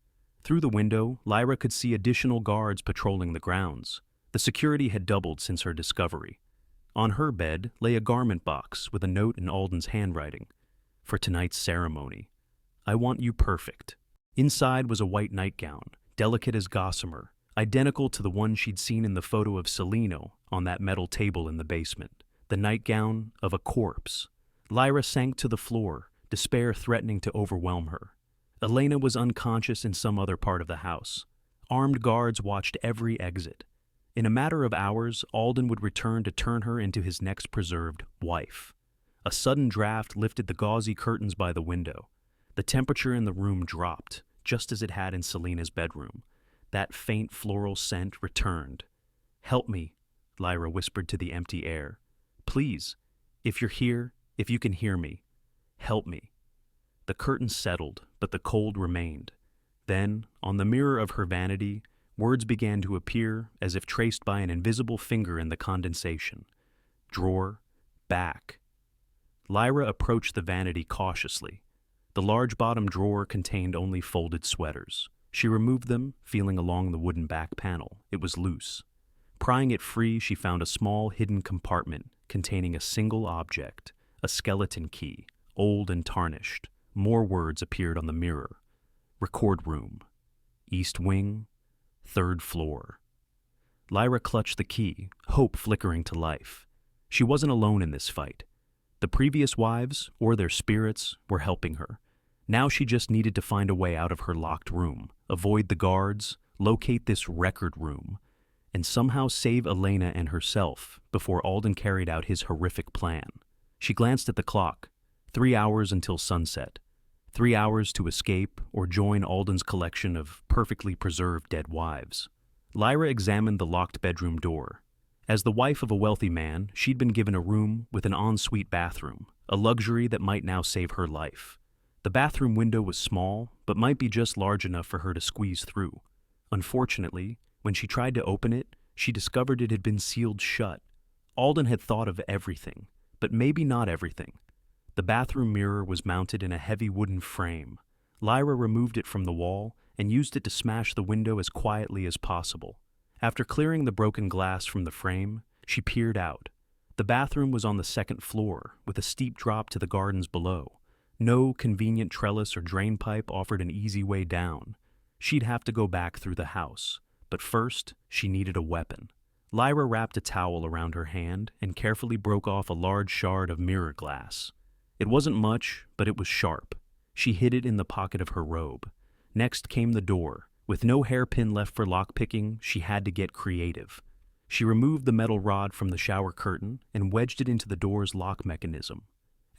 Through the window, Lyra could see additional guards patrolling the grounds. The security had doubled since her discovery. On her bed lay a garment box with a note in Alden's handwriting. For tonight's ceremony. I want you perfect. Inside was a white nightgown, delicate as gossamer, identical to the one she'd seen in the photo of Celino on that metal table in the basement. The nightgown of a corpse. Lyra sank to the floor, despair threatening to overwhelm her. Elena was unconscious in some other part of the house. Armed guards watched every exit. In a matter of hours, Alden would return to turn her into his next preserved wife. A sudden draft lifted the gauzy curtains by the window. The temperature in the room dropped, just as it had in Selina's bedroom. That faint floral scent returned. Help me, Lyra whispered to the empty air. Please, if you're here, if you can hear me, help me. The curtains settled, but the cold remained. Then, on the mirror of her vanity, words began to appear as if traced by an invisible finger in the condensation. Drawer, back. Lyra approached the vanity cautiously. The large bottom drawer contained only folded sweaters. She removed them, feeling along the wooden back panel. It was loose. Prying it free, she found a small hidden compartment containing a single object, a skeleton key, old and tarnished. More words appeared on the mirror. Record room. East wing. 3rd floor. Lyra clutched the key, hope flickering to life. She wasn't alone in this fight. The previous wives, or their spirits, were helping her. Now she just needed to find a way out of her locked room, avoid the guards, locate this record room, and somehow save Elena and herself before Alden carried out his horrific plan. She glanced at the clock. 3 hours until sunset. 3 hours to escape or join Alden's collection of perfectly preserved dead wives. Lyra examined the locked bedroom door. As the wife of a wealthy man, she'd been given a room with an ensuite bathroom, a luxury that might now save her life. The bathroom window was small, but might be just large enough for her to squeeze through. Unfortunately, when she tried to open it, she discovered it had been sealed shut. Alden had thought of everything, but maybe not everything. The bathroom mirror was mounted in a heavy wooden frame. Lyra removed it from the wall and used it to smash the window as quietly as possible. After clearing the broken glass from the frame, she peered out. The bathroom was on the 2nd floor, with a steep drop to the gardens below. No convenient trellis or drain pipe offered an easy way down. She'd have to go back through the house. But first, she needed a weapon. Lyra wrapped a towel around her hand and carefully broke off a large shard of mirror glass. It wasn't much, but it was sharp. She hid it in the pocket of her robe. Next came the door. With no hairpin left for lockpicking, she had to get creative. She removed the metal rod from the shower curtain and wedged it into the door's lock mechanism.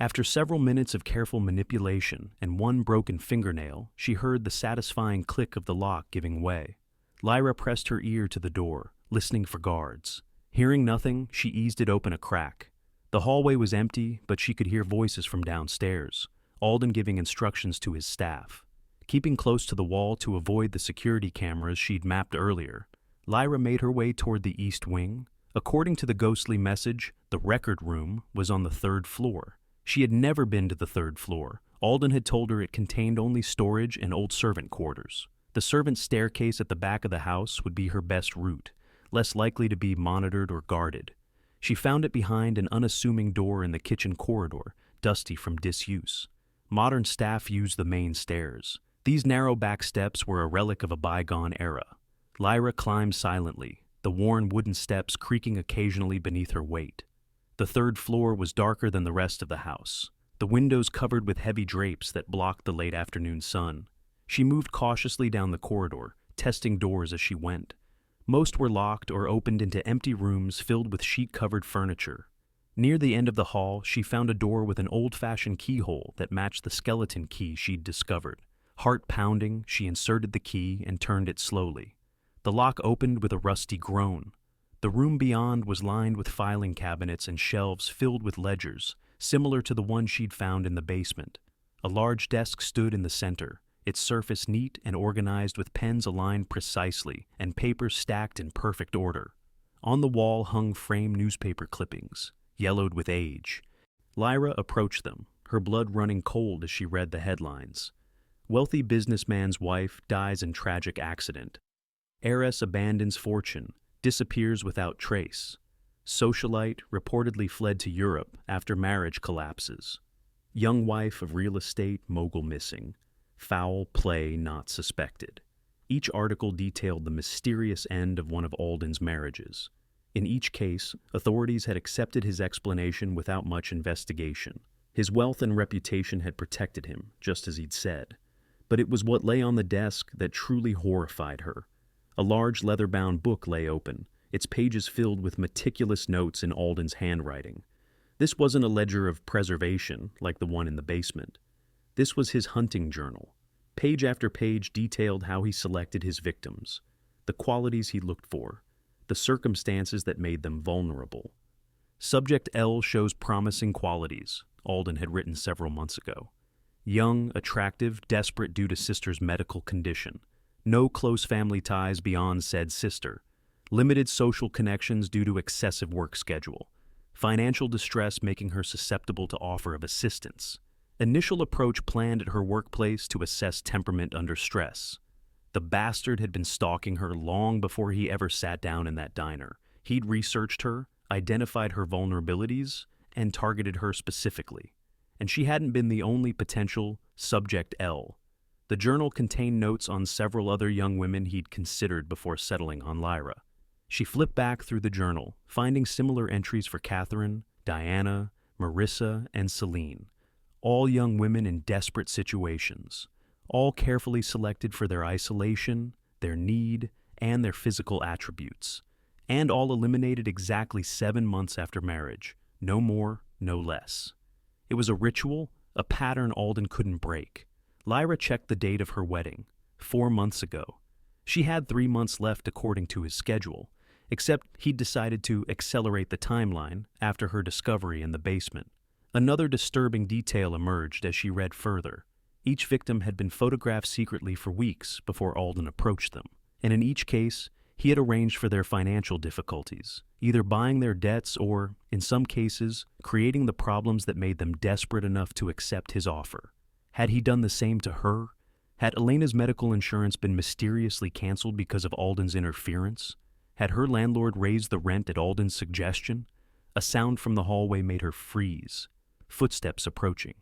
After several minutes of careful manipulation and one broken fingernail, she heard the satisfying click of the lock giving way. Lyra pressed her ear to the door, listening for guards. Hearing nothing, she eased it open a crack. The hallway was empty, but she could hear voices from downstairs, Alden giving instructions to his staff. Keeping close to the wall to avoid the security cameras she'd mapped earlier, Lyra made her way toward the east wing. According to the ghostly message, the record room was on the third floor. She had never been to the third floor. Alden had told her it contained only storage and old servant quarters. The servant staircase at the back of the house would be her best route, less likely to be monitored or guarded. She found it behind an unassuming door in the kitchen corridor, dusty from disuse. Modern staff used the main stairs. These narrow back steps were a relic of a bygone era. Lyra climbed silently, the worn wooden steps creaking occasionally beneath her weight. The third floor was darker than the rest of the house, the windows covered with heavy drapes that blocked the late afternoon sun. She moved cautiously down the corridor, testing doors as she went. Most were locked or opened into empty rooms filled with sheet-covered furniture. Near the end of the hall, she found a door with an old-fashioned keyhole that matched the skeleton key she'd discovered. Heart pounding, she inserted the key and turned it slowly. The lock opened with a rusty groan. The room beyond was lined with filing cabinets and shelves filled with ledgers, similar to the one she'd found in the basement. A large desk stood in the center, its surface neat and organized with pens aligned precisely and papers stacked in perfect order. On the wall hung framed newspaper clippings, yellowed with age. Lyra approached them, her blood running cold as she read the headlines. Wealthy businessman's wife dies in tragic accident. Heiress abandons fortune, disappears without trace. Socialite reportedly fled to Europe after marriage collapses. Young wife of real estate mogul missing. Foul play not suspected. Each article detailed the mysterious end of one of Alden's marriages. In each case, authorities had accepted his explanation without much investigation. His wealth and reputation had protected him, just as he'd said. But it was what lay on the desk that truly horrified her. A large leather-bound book lay open, its pages filled with meticulous notes in Alden's handwriting. This wasn't a ledger of preservation like the one in the basement. This was his hunting journal. Page after page detailed how he selected his victims, the qualities he looked for, the circumstances that made them vulnerable. Subject L shows promising qualities, Alden had written several months ago. Young, attractive, desperate due to sister's medical condition. No close family ties beyond said sister. Limited social connections due to excessive work schedule. Financial distress making her susceptible to offer of assistance. Initial approach planned at her workplace to assess temperament under stress. The bastard had been stalking her long before he ever sat down in that diner. He'd researched her, identified her vulnerabilities, and targeted her specifically. And she hadn't been the only potential subject L. The journal contained notes on several other young women he'd considered before settling on Lyra. She flipped back through the journal, finding similar entries for Catherine, Diana, Marissa, and Celine. All young women in desperate situations, all carefully selected for their isolation, their need, and their physical attributes, and all eliminated exactly 7 months after marriage, no more, no less. It was a ritual, a pattern Alden couldn't break. Lyra checked the date of her wedding, 4 months ago. She had 3 months left according to his schedule, except he'd decided to accelerate the timeline after her discovery in the basement. Another disturbing detail emerged as she read further. Each victim had been photographed secretly for weeks before Alden approached them, and in each case, he had arranged for their financial difficulties, either buying their debts or, in some cases, creating the problems that made them desperate enough to accept his offer. Had he done the same to her? Had Elena's medical insurance been mysteriously canceled because of Alden's interference? Had her landlord raised the rent at Alden's suggestion? A sound from the hallway made her freeze. Footsteps approaching.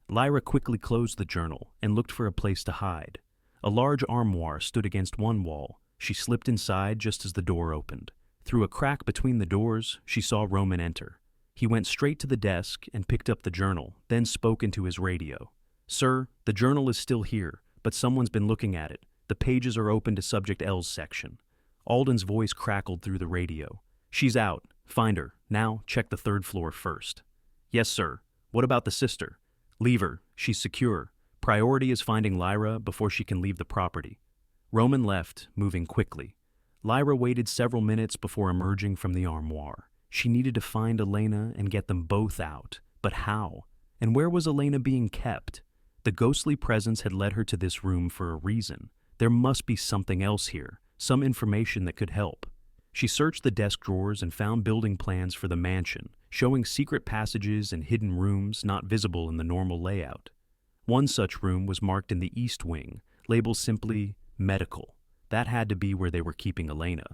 Lyra quickly closed the journal and looked for a place to hide. A large armoire stood against one wall. She slipped inside just as the door opened. Through a crack between the doors, she saw Roman enter. He went straight to the desk and picked up the journal, then spoke into his radio. "Sir, the journal is still here, but someone's been looking at it. The pages are open to Subject L's section." Alden's voice crackled through the radio. "She's out. Find her. Now, check the third floor first." "Yes, sir. What about the sister?" "Leave her. She's secure. Priority is finding Lyra before she can leave the property." Roman left, moving quickly. Lyra waited several minutes before emerging from the armoire. She needed to find Elena and get them both out. But how? And where was Elena being kept? The ghostly presence had led her to this room for a reason. There must be something else here, some information that could help. She searched the desk drawers and found building plans for the mansion, showing secret passages and hidden rooms not visible in the normal layout. One such room was marked in the east wing, labeled simply medical. That had to be where they were keeping Elena.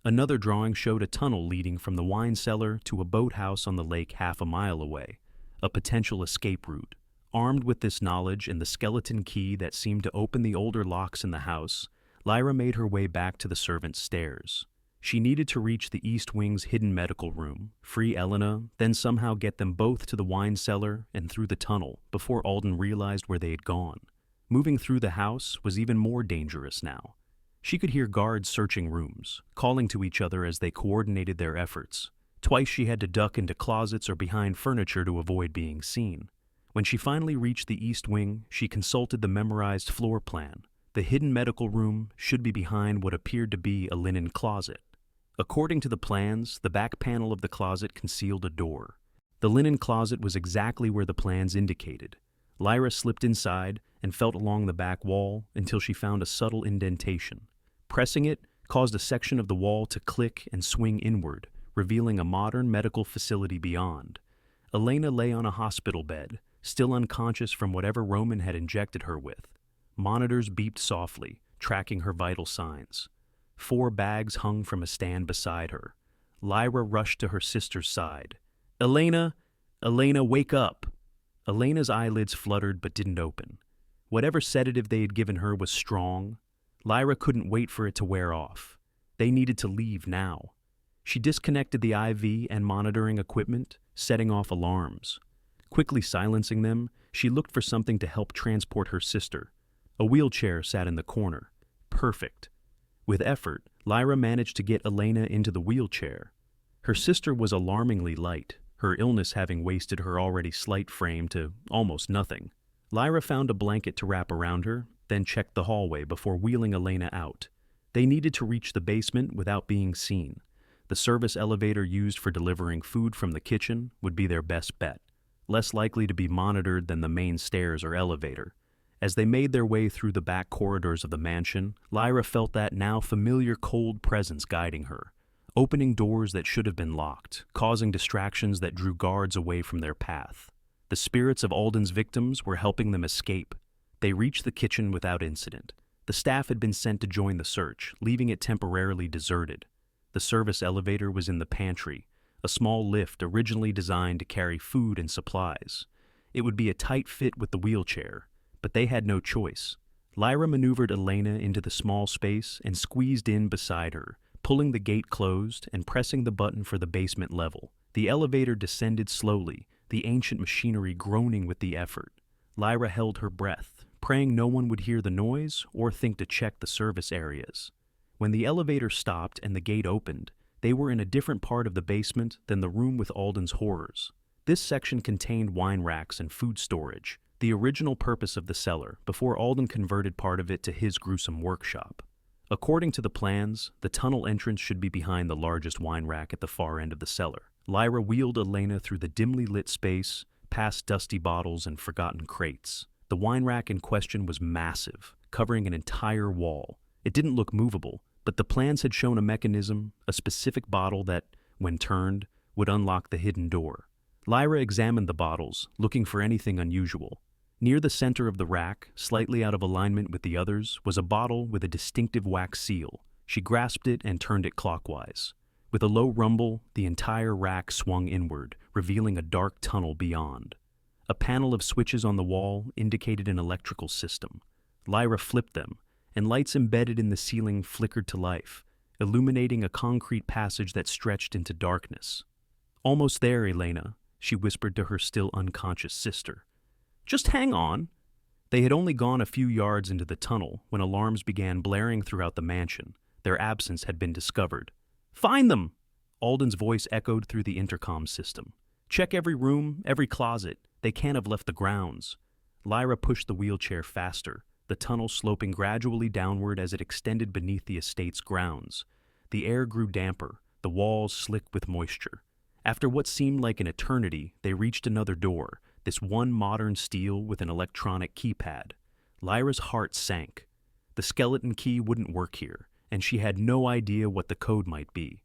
Another drawing showed a tunnel leading from the wine cellar to a boathouse on the lake half a mile away, a potential escape route. Armed with this knowledge and the skeleton key that seemed to open the older locks in the house, Lyra made her way back to the servants' stairs. She needed to reach the East Wing's hidden medical room, free Elena, then somehow get them both to the wine cellar and through the tunnel before Alden realized where they had gone. Moving through the house was even more dangerous now. She could hear guards searching rooms, calling to each other as they coordinated their efforts. Twice she had to duck into closets or behind furniture to avoid being seen. When she finally reached the East Wing, she consulted the memorized floor plan. The hidden medical room should be behind what appeared to be a linen closet. According to the plans, the back panel of the closet concealed a door. The linen closet was exactly where the plans indicated. Lyra slipped inside and felt along the back wall until she found a subtle indentation. Pressing it caused a section of the wall to click and swing inward, revealing a modern medical facility beyond. Elena lay on a hospital bed, still unconscious from whatever Roman had injected her with. Monitors beeped softly, tracking her vital signs. 4 bags hung from a stand beside her. Lyra rushed to her sister's side. Elena, wake up!" Elena's eyelids fluttered but didn't open. Whatever sedative they had given her was strong. Lyra couldn't wait for it to wear off. They needed to leave now. She disconnected the IV and monitoring equipment, setting off alarms. Quickly silencing them, she looked for something to help transport her sister. A wheelchair sat in the corner. Perfect. With effort, Lyra managed to get Elena into the wheelchair. Her sister was alarmingly light, her illness having wasted her already slight frame to almost nothing. Lyra found a blanket to wrap around her, then checked the hallway before wheeling Elena out. They needed to reach the basement without being seen. The service elevator used for delivering food from the kitchen would be their best bet, less likely to be monitored than the main stairs or elevator. As they made their way through the back corridors of the mansion, Lyra felt that now familiar cold presence guiding her, opening doors that should have been locked, causing distractions that drew guards away from their path. The spirits of Alden's victims were helping them escape. They reached the kitchen without incident. The staff had been sent to join the search, leaving it temporarily deserted. The service elevator was in the pantry, a small lift originally designed to carry food and supplies. It would be a tight fit with the wheelchair, but they had no choice. Lyra maneuvered Elena into the small space and squeezed in beside her, pulling the gate closed and pressing the button for the basement level. The elevator descended slowly, the ancient machinery groaning with the effort. Lyra held her breath, praying no one would hear the noise or think to check the service areas. When the elevator stopped and the gate opened, they were in a different part of the basement than the room with Alden's horrors. This section contained wine racks and food storage, the original purpose of the cellar, before Alden converted part of it to his gruesome workshop. According to the plans, the tunnel entrance should be behind the largest wine rack at the far end of the cellar. Lyra wheeled Elena through the dimly lit space, past dusty bottles and forgotten crates. The wine rack in question was massive, covering an entire wall. It didn't look movable, but the plans had shown a mechanism, a specific bottle that, when turned, would unlock the hidden door. Lyra examined the bottles, looking for anything unusual. Near the center of the rack, slightly out of alignment with the others, was a bottle with a distinctive wax seal. She grasped it and turned it clockwise. With a low rumble, the entire rack swung inward, revealing a dark tunnel beyond. A panel of switches on the wall indicated an electrical system. Lyra flipped them, and lights embedded in the ceiling flickered to life, illuminating a concrete passage that stretched into darkness. "Almost there, Elena," she whispered to her still unconscious sister. "Just hang on." They had only gone a few yards into the tunnel when alarms began blaring throughout the mansion. Their absence had been discovered. "Find them!" Alden's voice echoed through the intercom system. "Check every room, every closet. They can't have left the grounds." Lyra pushed the wheelchair faster, the tunnel sloping gradually downward as it extended beneath the estate's grounds. The air grew damper, the walls slick with moisture. After what seemed like an eternity, they reached another door, this one modern steel with an electronic keypad. Lyra's heart sank. The skeleton key wouldn't work here, and she had no idea what the code might be.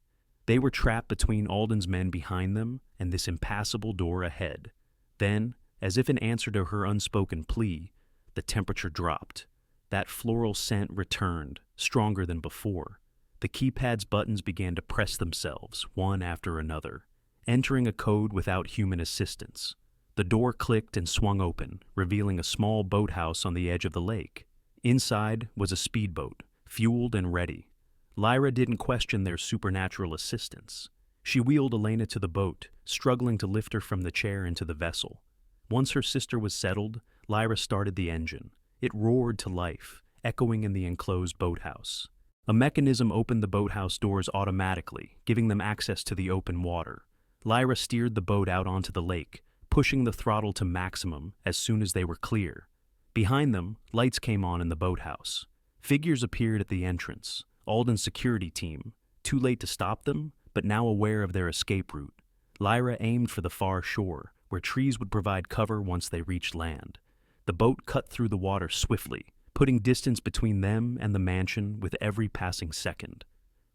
They were trapped between Alden's men behind them and this impassable door ahead. Then, as if in answer to her unspoken plea, the temperature dropped. That floral scent returned, stronger than before. The keypad's buttons began to press themselves, one after another, entering a code without human assistance. The door clicked and swung open, revealing a small boathouse on the edge of the lake. Inside was a speedboat, fueled and ready. Lyra didn't question their supernatural assistance. She wheeled Elena to the boat, struggling to lift her from the chair into the vessel. Once her sister was settled, Lyra started the engine. It roared to life, echoing in the enclosed boathouse. A mechanism opened the boathouse doors automatically, giving them access to the open water. Lyra steered the boat out onto the lake, pushing the throttle to maximum as soon as they were clear. Behind them, lights came on in the boathouse. Figures appeared at the entrance. Alden's security team, too late to stop them, but now aware of their escape route. Lyra aimed for the far shore, where trees would provide cover once they reached land. The boat cut through the water swiftly, putting distance between them and the mansion with every passing second.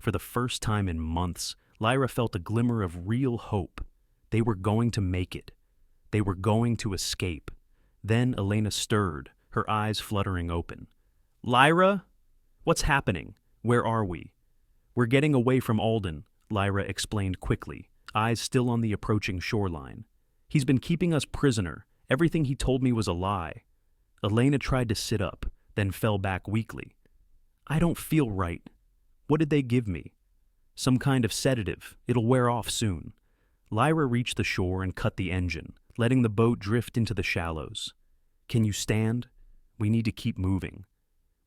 For the first time in months, Lyra felt a glimmer of real hope. They were going to make it. They were going to escape. Then Elena stirred, her eyes fluttering open. "Lyra? What's happening? Where are we?" "We're getting away from Alden," Lyra explained quickly, eyes still on the approaching shoreline. "He's been keeping us prisoner. Everything he told me was a lie." Elena tried to sit up, then fell back weakly. "I don't feel right. What did they give me?" "Some kind of sedative. It'll wear off soon." Lyra reached the shore and cut the engine, letting the boat drift into the shallows. "Can you stand? We need to keep moving."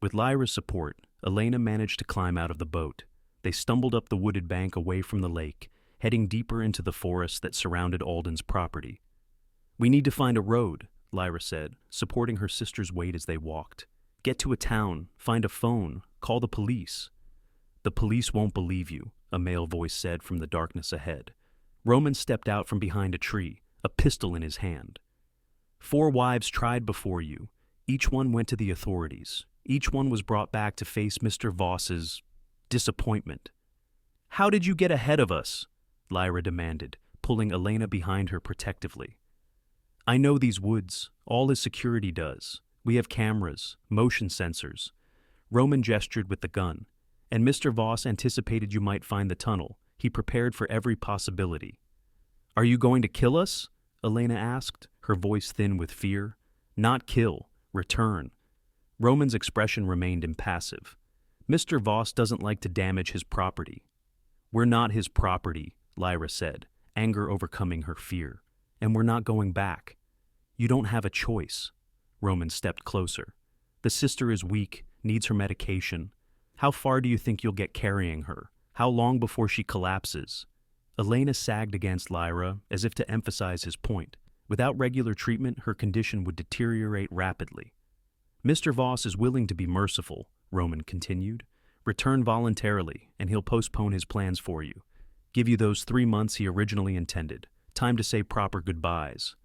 With Lyra's support, Elena managed to climb out of the boat. They stumbled up the wooded bank away from the lake, heading deeper into the forest that surrounded Alden's property. "We need to find a road," Lyra said, supporting her sister's weight as they walked. "Get to a town, find a phone, call the police." "The police won't believe you," a male voice said from the darkness ahead. Roman stepped out from behind a tree, a pistol in his hand. "4 wives tried before you. Each one went to the authorities. Each one was brought back to face Mr. Voss's disappointment." "How did you get ahead of us?" Lyra demanded, pulling Elena behind her protectively. "I know these woods. All his security does. We have cameras, motion sensors." Roman gestured with the gun. "And Mr. Voss anticipated you might find the tunnel. He prepared for every possibility." "Are you going to kill us?" Elena asked, her voice thin with fear. "Not kill. Return." Roman's expression remained impassive. "Mr. Voss doesn't like to damage his property." "We're not his property," Lyra said, anger overcoming her fear. "And we're not going back." "You don't have a choice." Roman stepped closer. "The sister is weak, needs her medication. How far do you think you'll get carrying her? How long before she collapses?" Elena sagged against Lyra as if to emphasize his point. Without regular treatment, her condition would deteriorate rapidly. "Mr. Voss is willing to be merciful," Roman continued. "Return voluntarily, and he'll postpone his plans for you. Give you those 3 months he originally intended. Time to say proper goodbyes."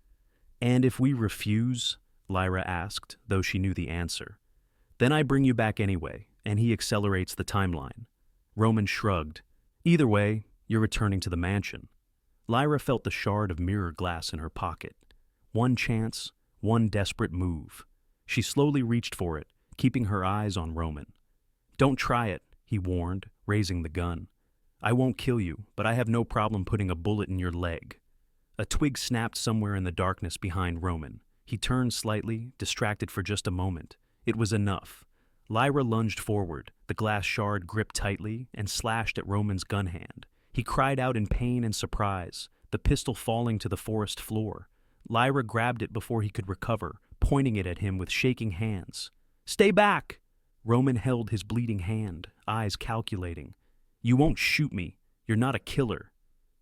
"And if we refuse?" Lyra asked, though she knew the answer. "Then I bring you back anyway, and he accelerates the timeline." Roman shrugged. "Either way, you're returning to the mansion." Lyra felt the shard of mirror glass in her pocket. One chance, one desperate move. She slowly reached for it, keeping her eyes on Roman. "Don't try it," he warned, raising the gun. "I won't kill you, but I have no problem putting a bullet in your leg." A twig snapped somewhere in the darkness behind Roman. He turned slightly, distracted for just a moment. It was enough. Lyra lunged forward, the glass shard gripped tightly, and slashed at Roman's gun hand. He cried out in pain and surprise, the pistol falling to the forest floor. Lyra grabbed it before he could recover, pointing it at him with shaking hands. "Stay back!" Roman held his bleeding hand, eyes calculating. "You won't shoot me. You're not a killer."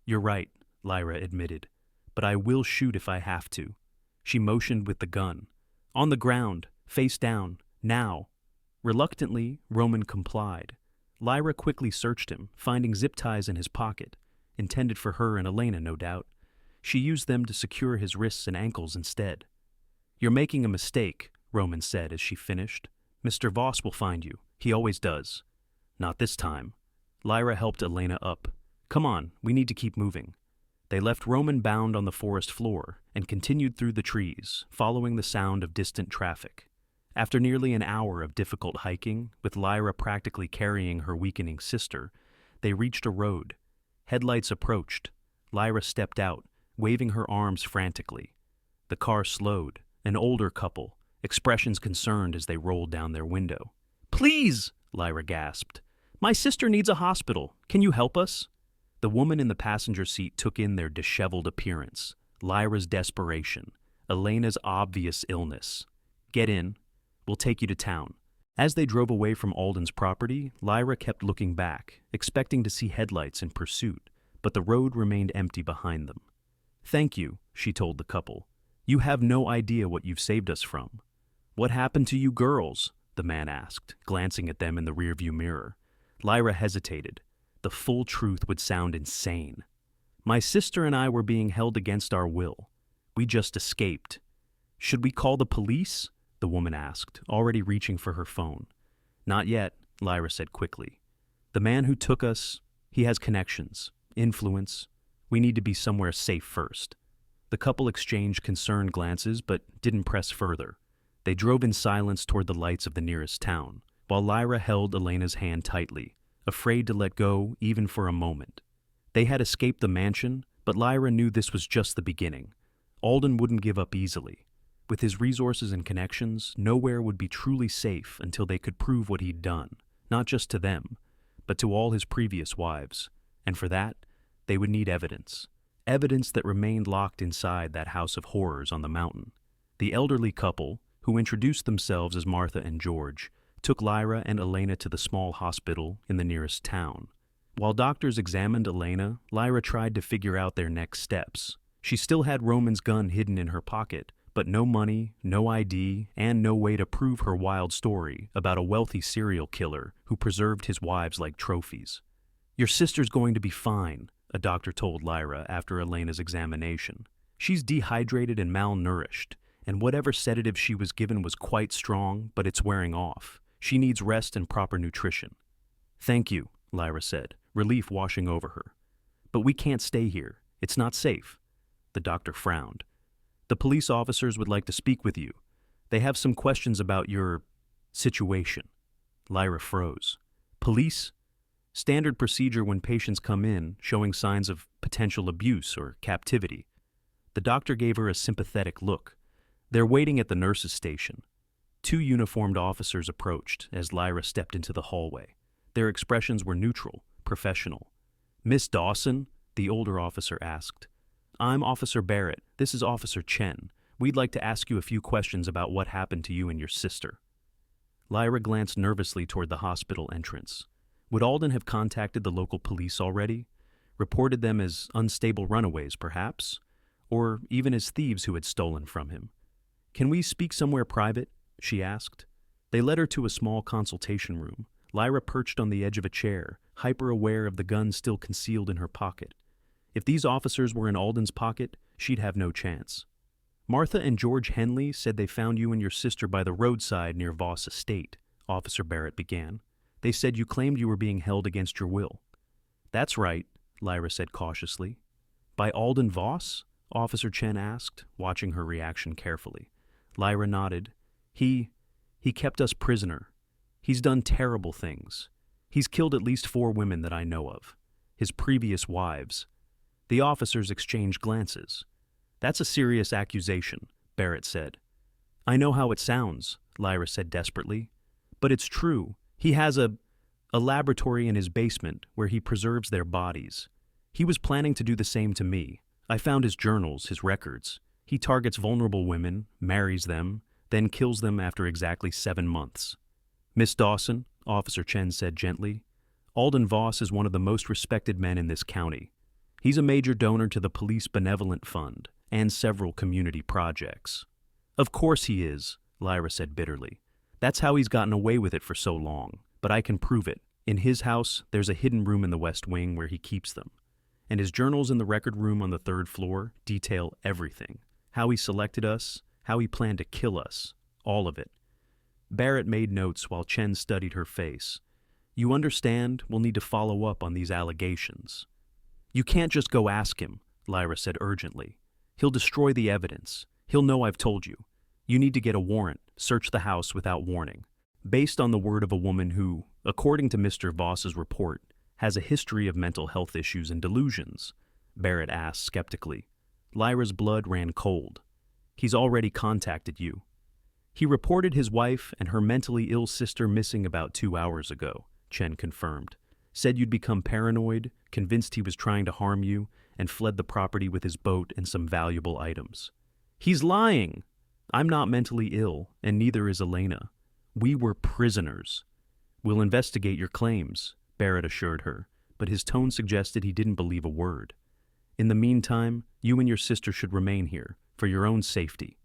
"You're right," Lyra admitted. "But I will shoot if I have to." She motioned with the gun. "On the ground, face down, now." Reluctantly, Roman complied. Lyra quickly searched him, finding zip ties in his pocket. intended for her and Elena, no doubt. She used them to secure his wrists and ankles instead. "You're making a mistake," Roman said as she finished. "Mr. Voss will find you. He always does." "Not this time." Lyra helped Elena up. "Come on, we need to keep moving." They left Roman bound on the forest floor and continued through the trees, following the sound of distant traffic. After nearly an hour of difficult hiking, with Lyra practically carrying her weakening sister, they reached a road. Headlights approached. Lyra stepped out, waving her arms frantically. The car slowed, an older couple, expressions concerned as they rolled down their window. "Please!" Lyra gasped. "My sister needs a hospital. Can you help us?" The woman in the passenger seat took in their disheveled appearance, Lyra's desperation, Elena's obvious illness. "Get in. We'll take you to town." As they drove away from Alden's property, Lyra kept looking back, expecting to see headlights in pursuit, but the road remained empty behind them. "Thank you," she told the couple. "You have no idea what you've saved us from." "What happened to you girls?" the man asked, glancing at them in the rearview mirror. Lyra hesitated. The full truth would sound insane. "My sister and I were being held against our will. We just escaped." "Should we call the police?" the woman asked, already reaching for her phone. "Not yet," Lyra said quickly. "The man who took us, he has connections, influence. We need to be somewhere safe first." The couple exchanged concerned glances but didn't press further. They drove in silence toward the lights of the nearest town, while Lyra held Elena's hand tightly, afraid to let go even for a moment. They had escaped the mansion, but Lyra knew this was just the beginning. Alden wouldn't give up easily. With his resources and connections, nowhere would be truly safe until they could prove what he'd done, not just to them, but to all his previous wives. And for that, they would need evidence. Evidence that remained locked inside that house of horrors on the mountain. The elderly couple, who introduced themselves as Martha and George, took Lyra and Elena to the small hospital in the nearest town. While doctors examined Elena, Lyra tried to figure out their next steps. She still had Roman's gun hidden in her pocket, but no money, no ID, and no way to prove her wild story about a wealthy serial killer who preserved his wives like trophies. "Your sister's going to be fine," a doctor told Lyra after Elena's examination. "She's dehydrated and malnourished, and whatever sedative she was given was quite strong, but it's wearing off. She needs rest and proper nutrition." "Thank you," Lyra said, relief washing over her. "But we can't stay here. It's not safe." The doctor frowned. "The police officers would like to speak with you. They have some questions about your situation." Lyra froze. "Police?" "Standard procedure when patients come in, showing signs of potential abuse or captivity." The doctor gave her a sympathetic look. "They're waiting at the nurse's station." Two uniformed officers approached as Lyra stepped into the hallway. Their expressions were neutral, professional. "Miss Dawson?" the older officer asked. "I'm Officer Barrett. This is Officer Chen. We'd like to ask you a few questions about what happened to you and your sister." Lyra glanced nervously toward the hospital entrance. Would Alden have contacted the local police already? Reported them as unstable runaways, perhaps? Or even as thieves who had stolen from him? "Can we speak somewhere private?" she asked. They led her to a small consultation room. Lyra perched on the edge of a chair, hyper-aware of the gun still concealed in her pocket. If these officers were in Alden's pocket, she'd have no chance. "Martha and George Henley said they found you and your sister by the roadside near Voss Estate," Officer Barrett began. "They said you claimed you were being held against your will." "That's right," Lyra said cautiously. "By Alden Voss?" Officer Chen asked, watching her reaction carefully. Lyra nodded. He kept us prisoner. He's done terrible things. He's killed at least 4 women that I know of. His previous wives." The officers exchanged glances. "That's a serious accusation," Barrett said. "I know how it sounds," Lyra said desperately. "But it's true. He has a laboratory in his basement where he preserves their bodies. He was planning to do the same to me. I found his journals, his records. He targets vulnerable women, marries them, then kills them after exactly 7 months." "Miss Dawson," Officer Chen said gently, "Alden Voss is one of the most respected men in this county. He's a major donor to the Police Benevolent Fund and several community projects." "Of course he is," Lyra said bitterly. "That's how he's gotten away with it for so long, but I can prove it. In his house, there's a hidden room in the West Wing where he keeps them. and his journals in the record room on the third floor detail everything. How he selected us, how he planned to kill us, all of it. Barrett made notes while Chen studied her face. You understand, we'll need to follow up on these allegations. You can't just go ask him, Lyra said urgently. He'll destroy the evidence. He'll know I've told you. You need to get a warrant, search the house without warning. Based on the word of a woman who, according to Mr. Voss's report, has a history of mental health issues and delusions, Barrett asked skeptically. Lyra's blood ran cold. He's already contacted you. He reported his wife and her mentally ill sister missing about 2 hours ago, Chen confirmed. Said you'd become paranoid, convinced he was trying to harm you, and fled the property with his boat and some valuable items. He's lying! I'm not mentally ill, and neither is Elena. We were prisoners. We'll investigate your claims, Barrett assured her, but his tone suggested he didn't believe a word. In the meantime, you and your sister should remain here, for your own safety.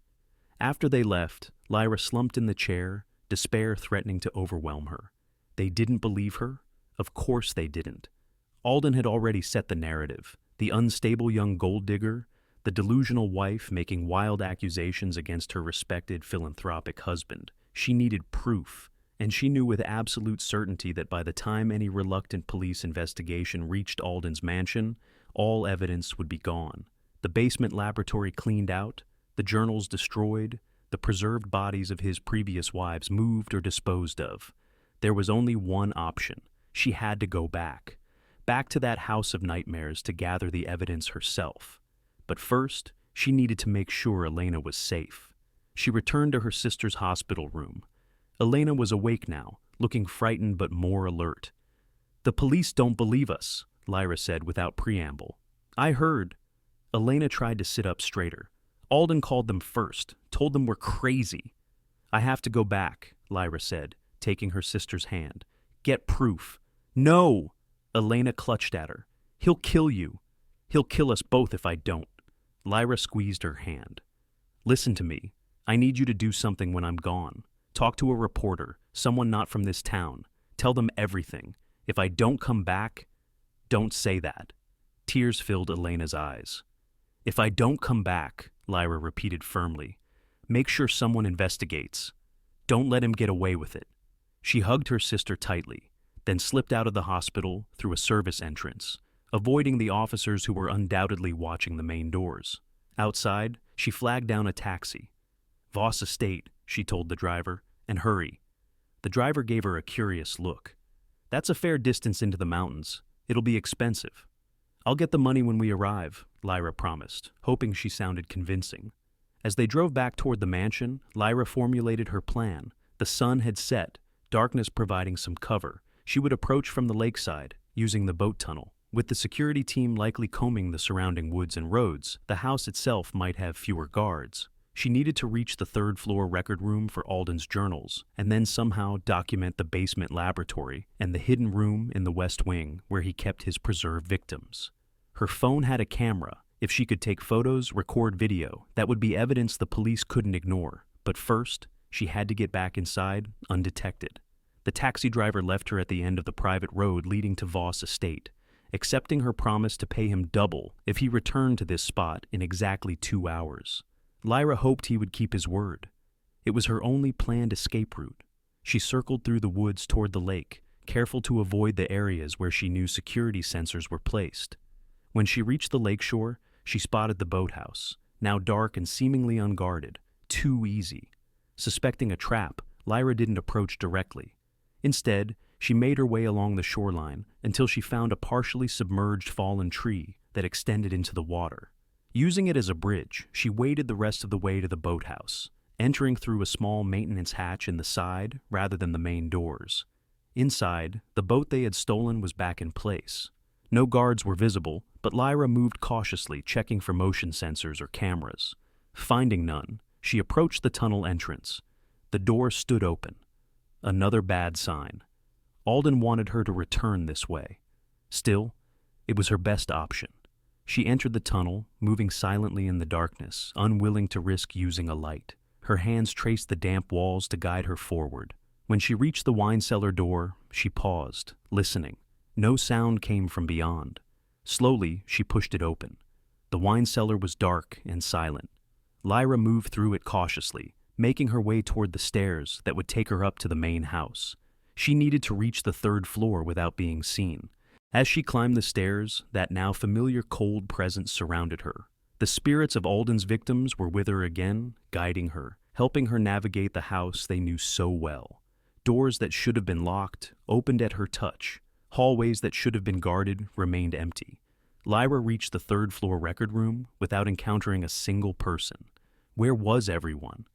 After they left, Lyra slumped in the chair, despair threatening to overwhelm her. They didn't believe her? Of course they didn't. Alden had already set the narrative. The unstable young gold digger, the delusional wife making wild accusations against her respected philanthropic husband. She needed proof, and she knew with absolute certainty that by the time any reluctant police investigation reached Alden's mansion, all evidence would be gone. The basement laboratory cleaned out, the journals destroyed, the preserved bodies of his previous wives moved or disposed of. There was only one option. She had to go back to that house of nightmares to gather the evidence herself. But first, she needed to make sure Elena was safe. She returned to her sister's hospital room. Elena was awake now, looking frightened but more alert. The police don't believe us, Lyra said without preamble. I heard. Elena tried to sit up straighter. Alden called them first, told them we're crazy. I have to go back, Lyra said, taking her sister's hand. Get proof. No! Elena clutched at her. He'll kill you. He'll kill us both if I don't. Lyra squeezed her hand. Listen to me. I need you to do something when I'm gone. Talk to a reporter, someone not from this town. Tell them everything. If I don't come back, don't say that. Tears filled Elena's eyes. If I don't come back, Lyra repeated firmly, make sure someone investigates. Don't let him get away with it. She hugged her sister tightly, then slipped out of the hospital through a service entrance, avoiding the officers who were undoubtedly watching the main doors. Outside, she flagged down a taxi. Voss Estate, she told the driver, and hurry. The driver gave her a curious look. That's a fair distance into the mountains. It'll be expensive. I'll get the money when we arrive, Lyra promised, hoping she sounded convincing. As they drove back toward the mansion, Lyra formulated her plan. The sun had set, darkness providing some cover. She would approach from the lakeside, using the boat tunnel. With the security team likely combing the surrounding woods and roads, the house itself might have fewer guards. She needed to reach the third-floor record room for Alden's journals, and then somehow document the basement laboratory and the hidden room in the west wing where he kept his preserved victims. Her phone had a camera. If she could take photos, record video, that would be evidence the police couldn't ignore. But first, she had to get back inside undetected. The taxi driver left her at the end of the private road leading to Voss Estate, accepting her promise to pay him double if he returned to this spot in exactly 2 hours. Lyra hoped he would keep his word. It was her only planned escape route. She circled through the woods toward the lake, careful to avoid the areas where she knew security sensors were placed. When she reached the lakeshore, she spotted the boathouse, now dark and seemingly unguarded. Too easy. Suspecting a trap, Lyra didn't approach directly. Instead, she made her way along the shoreline until she found a partially submerged fallen tree that extended into the water. Using it as a bridge, she waded the rest of the way to the boathouse, entering through a small maintenance hatch in the side rather than the main doors. Inside, the boat they had stolen was back in place. No guards were visible, but Lyra moved cautiously, checking for motion sensors or cameras. Finding none, she approached the tunnel entrance. The door stood open. Another bad sign. Alden wanted her to return this way. Still, it was her best option. She entered the tunnel, moving silently in the darkness, unwilling to risk using a light. Her hands traced the damp walls to guide her forward. When she reached the wine cellar door, she paused, listening. No sound came from beyond. Slowly, she pushed it open. The wine cellar was dark and silent. Lyra moved through it cautiously, making her way toward the stairs that would take her up to the main house. She needed to reach the third floor without being seen. As she climbed the stairs, that now familiar cold presence surrounded her. The spirits of Alden's victims were with her again, guiding her, helping her navigate the house they knew so well. Doors that should have been locked opened at her touch. Hallways that should have been guarded remained empty. Lyra reached the third-floor record room without encountering a single person. Where was everyone?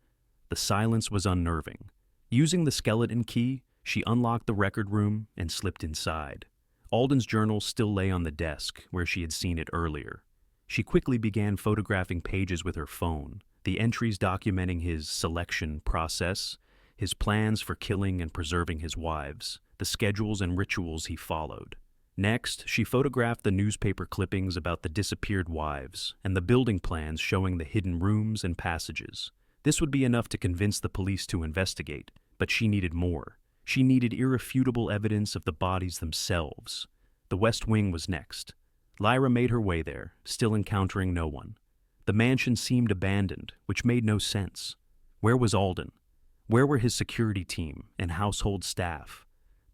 The silence was unnerving. Using the skeleton key, she unlocked the record room and slipped inside. Alden's journal still lay on the desk where she had seen it earlier. She quickly began photographing pages with her phone, the entries documenting his selection process, his plans for killing and preserving his wives, the schedules and rituals he followed. Next, she photographed the newspaper clippings about the disappeared wives and the building plans showing the hidden rooms and passages. This would be enough to convince the police to investigate, but she needed more. She needed irrefutable evidence of the bodies themselves. The West Wing was next. Lyra made her way there, still encountering no one. The mansion seemed abandoned, which made no sense. Where was Alden? Where were his security team and household staff?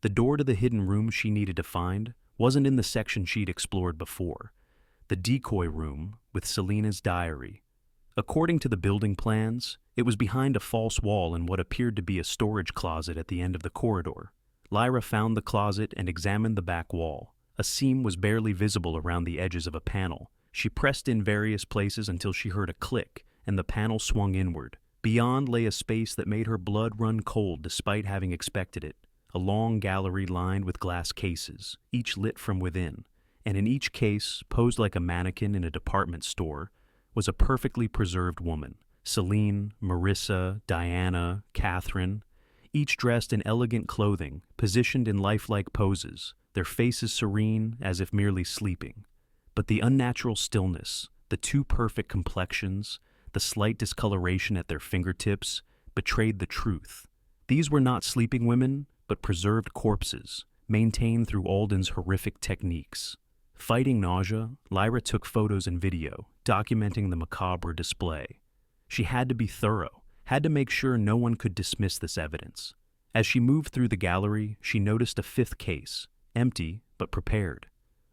The door to the hidden room she needed to find wasn't in the section she'd explored before. The decoy room with Selena's diary. According to the building plans, it was behind a false wall in what appeared to be a storage closet at the end of the corridor. Lyra found the closet and examined the back wall. A seam was barely visible around the edges of a panel. She pressed in various places until she heard a click, and the panel swung inward. Beyond lay a space that made her blood run cold despite having expected it. A long gallery lined with glass cases, each lit from within, and in each case, posed like a mannequin in a department store, was a perfectly preserved woman. Celine, Marissa, Diana, Catherine, each dressed in elegant clothing, positioned in lifelike poses, their faces serene as if merely sleeping. But the unnatural stillness, the too perfect complexions, the slight discoloration at their fingertips, betrayed the truth. These were not sleeping women, but preserved corpses, maintained through Alden's horrific techniques. Fighting nausea, Lyra took photos and video, documenting the macabre display. She had to be thorough, had to make sure no one could dismiss this evidence. As she moved through the gallery, she noticed a fifth case, empty but prepared.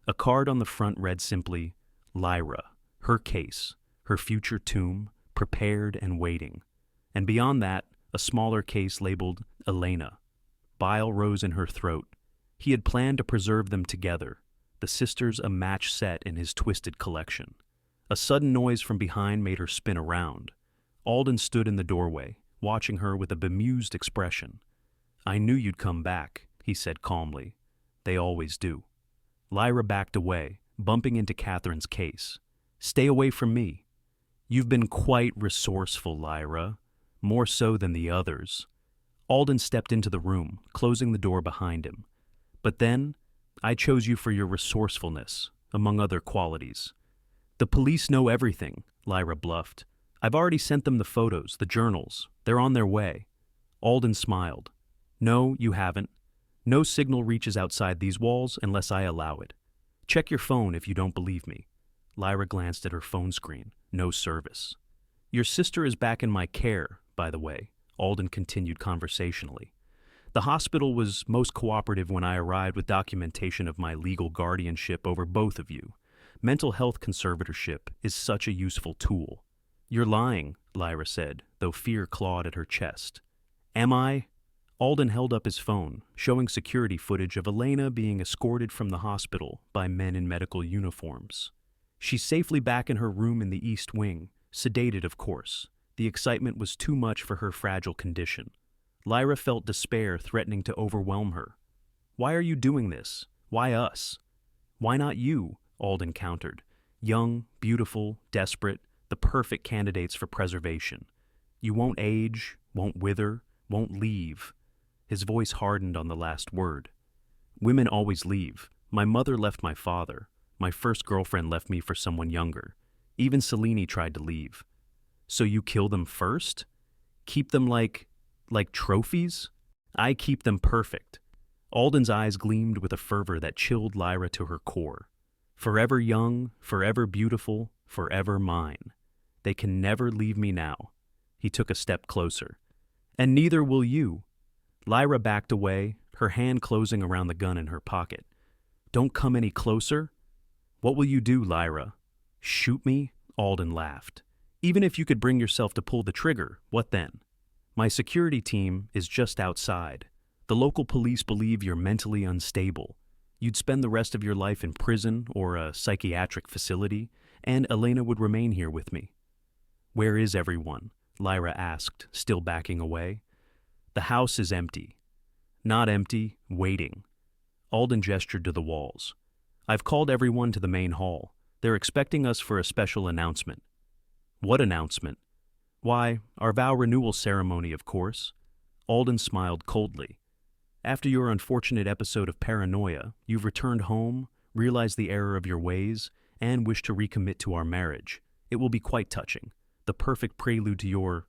A card on the front read simply, Lyra, her case, her future tomb, prepared and waiting. And beyond that, a smaller case labeled Elena. Bile rose in her throat. He had planned to preserve them together, the sisters a match set in his twisted collection. A sudden noise from behind made her spin around. Alden stood in the doorway, watching her with a bemused expression. "I knew you'd come back," he said calmly. "They always do." Lyra backed away, bumping into Catherine's case. "Stay away from me." "You've been quite resourceful, Lyra. More so than the others." Alden stepped into the room, closing the door behind him. "But then, I chose you for your resourcefulness, among other qualities." "The police know everything," Lyra bluffed. "I've already sent them the photos, the journals. They're on their way." Alden smiled. "No, you haven't. No signal reaches outside these walls unless I allow it. Check your phone if you don't believe me." Lyra glanced at her phone screen. No service. "Your sister is back in my care, by the way," Alden continued conversationally. "The hospital was most cooperative when I arrived with documentation of my legal guardianship over both of you. Mental health conservatorship is such a useful tool." "You're lying," Lyra said, though fear clawed at her chest. "Am I?" Alden held up his phone, showing security footage of Elena being escorted from the hospital by men in medical uniforms. "She's safely back in her room in the East Wing, sedated, of course. The excitement was too much for her fragile condition." Lyra felt despair threatening to overwhelm her. "Why are you doing this? Why us?" "Why not you?" Alden countered. "Young, beautiful, desperate, the perfect candidates for preservation. You won't age, won't wither, won't leave." His voice hardened on the last word. "Women always leave. My mother left my father. My first girlfriend left me for someone younger. Even Selene tried to leave." "So you kill them first? Keep them like trophies?" "I keep them perfect." Alden's eyes gleamed with a fervor that chilled Lyra to her core. Forever young, forever beautiful, forever mine. They can never leave me now. He took a step closer. And neither will you. Lyra backed away, her hand closing around the gun in her pocket. Don't come any closer? What will you do, Lyra? Shoot me? Alden laughed. Even if you could bring yourself to pull the trigger, what then? My security team is just outside. The local police believe you're mentally unstable. You'd spend the rest of your life in prison or a psychiatric facility, and Elena would remain here with me. Where is everyone? Lyra asked, still backing away. The house is empty. Not empty, waiting. Alden gestured to the walls. I've called everyone to the main hall. They're expecting us for a special announcement. What announcement? Why, our vow renewal ceremony, of course. Alden smiled coldly. After your unfortunate episode of paranoia, you've returned home, realized the error of your ways, and wish to recommit to our marriage. It will be quite touching. The perfect prelude to your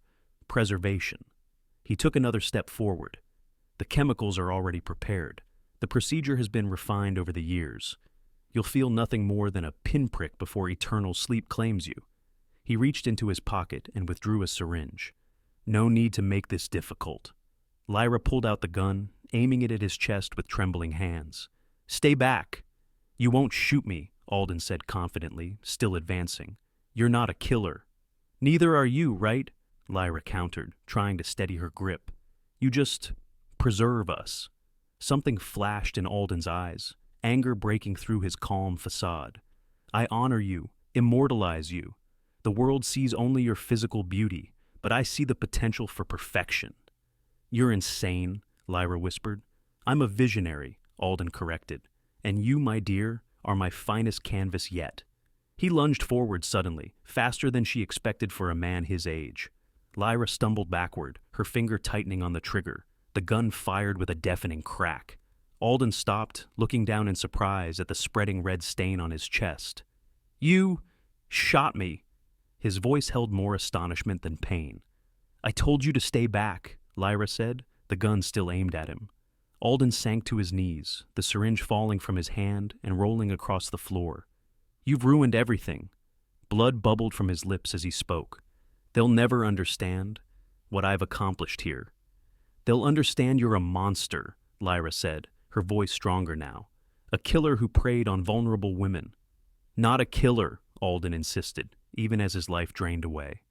preservation. He took another step forward. The chemicals are already prepared. The procedure has been refined over the years. You'll feel nothing more than a pinprick before eternal sleep claims you. He reached into his pocket and withdrew a syringe. No need to make this difficult. Lyra pulled out the gun, aiming it at his chest with trembling hands. Stay back. You won't shoot me, Alden said confidently, still advancing. You're not a killer. Neither are you, right? Lyra countered, trying to steady her grip. You just preserve us. Something flashed in Alden's eyes, anger breaking through his calm facade. I honor you, immortalize you. The world sees only your physical beauty, but I see the potential for perfection. You're insane, Lyra whispered. I'm a visionary, Alden corrected. And you, my dear, are my finest canvas yet. He lunged forward suddenly, faster than she expected for a man his age. Lyra stumbled backward, her finger tightening on the trigger. The gun fired with a deafening crack. Alden stopped, looking down in surprise at the spreading red stain on his chest. You shot me. His voice held more astonishment than pain. I told you to stay back, Lyra said, the gun still aimed at him. Alden sank to his knees, the syringe falling from his hand and rolling across the floor. You've ruined everything. Blood bubbled from his lips as he spoke. They'll never understand what I've accomplished here. They'll understand you're a monster, Lyra said, her voice stronger now. A killer who preyed on vulnerable women. Not a killer, Alden insisted, even as his life drained away.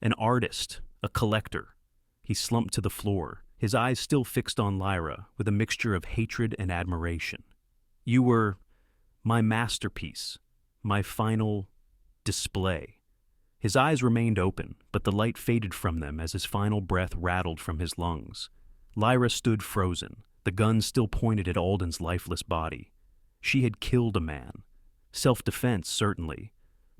An artist, a collector. He slumped to the floor, his eyes still fixed on Lyra with a mixture of hatred and admiration. You were my masterpiece, my final display. His eyes remained open, but the light faded from them as his final breath rattled from his lungs. Lyra stood frozen, the gun still pointed at Alden's lifeless body. She had killed a man. Self-defense, certainly,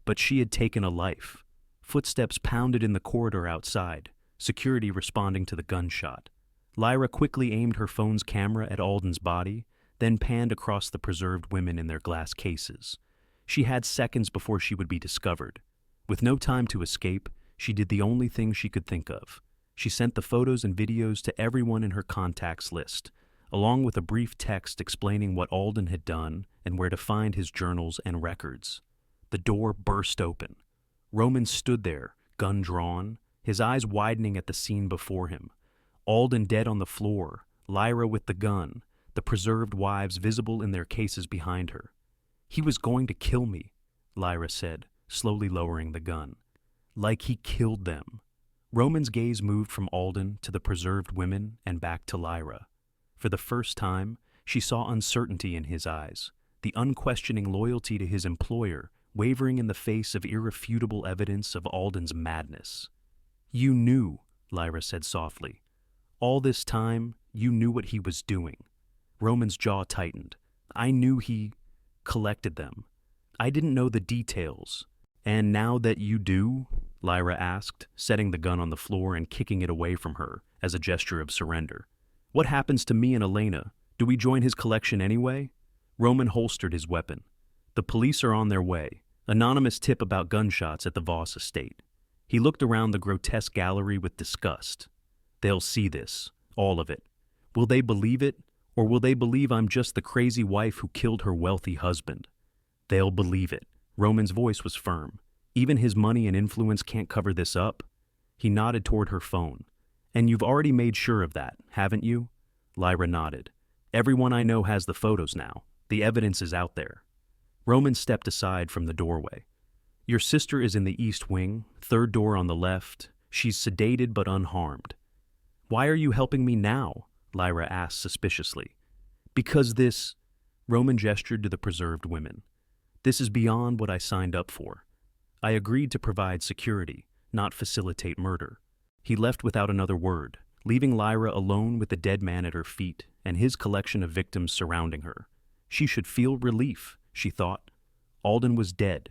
but she had taken a life. Footsteps pounded in the corridor outside, security responding to the gunshot. Lyra quickly aimed her phone's camera at Alden's body, then panned across the preserved women in their glass cases. She had seconds before she would be discovered. With no time to escape, she did the only thing she could think of. She sent the photos and videos to everyone in her contacts list, along with a brief text explaining what Alden had done and where to find his journals and records. The door burst open. Roman stood there, gun drawn, his eyes widening at the scene before him. Alden dead on the floor, Lyra with the gun, the preserved wives visible in their cases behind her. He was going to kill me, Lyra said, slowly lowering the gun. Like he killed them. Roman's gaze moved from Alden to the preserved women and back to Lyra. For the first time, she saw uncertainty in his eyes, the unquestioning loyalty to his employer wavering in the face of irrefutable evidence of Alden's madness. You knew, Lyra said softly. All this time, you knew what he was doing. Roman's jaw tightened. I knew he collected them. I didn't know the details. And now that you do? Lyra asked, setting the gun on the floor and kicking it away from her as a gesture of surrender. What happens to me and Elena? Do we join his collection anyway? Roman holstered his weapon. The police are on their way. Anonymous tip about gunshots at the Voss estate. He looked around the grotesque gallery with disgust. They'll see this, all of it. Will they believe it, or will they believe I'm just the crazy wife who killed her wealthy husband? They'll believe it. Roman's voice was firm. Even his money and influence can't cover this up. He nodded toward her phone. And you've already made sure of that, haven't you? Lyra nodded. Everyone I know has the photos now. The evidence is out there. Roman stepped aside from the doorway. Your sister is in the east wing, third door on the left. She's sedated but unharmed. Why are you helping me now? Lyra asked suspiciously. Because this... Roman gestured to the preserved women. This is beyond what I signed up for. I agreed to provide security, not facilitate murder. He left without another word, leaving Lyra alone with the dead man at her feet and his collection of victims surrounding her. She should feel relief, she thought. Alden was dead.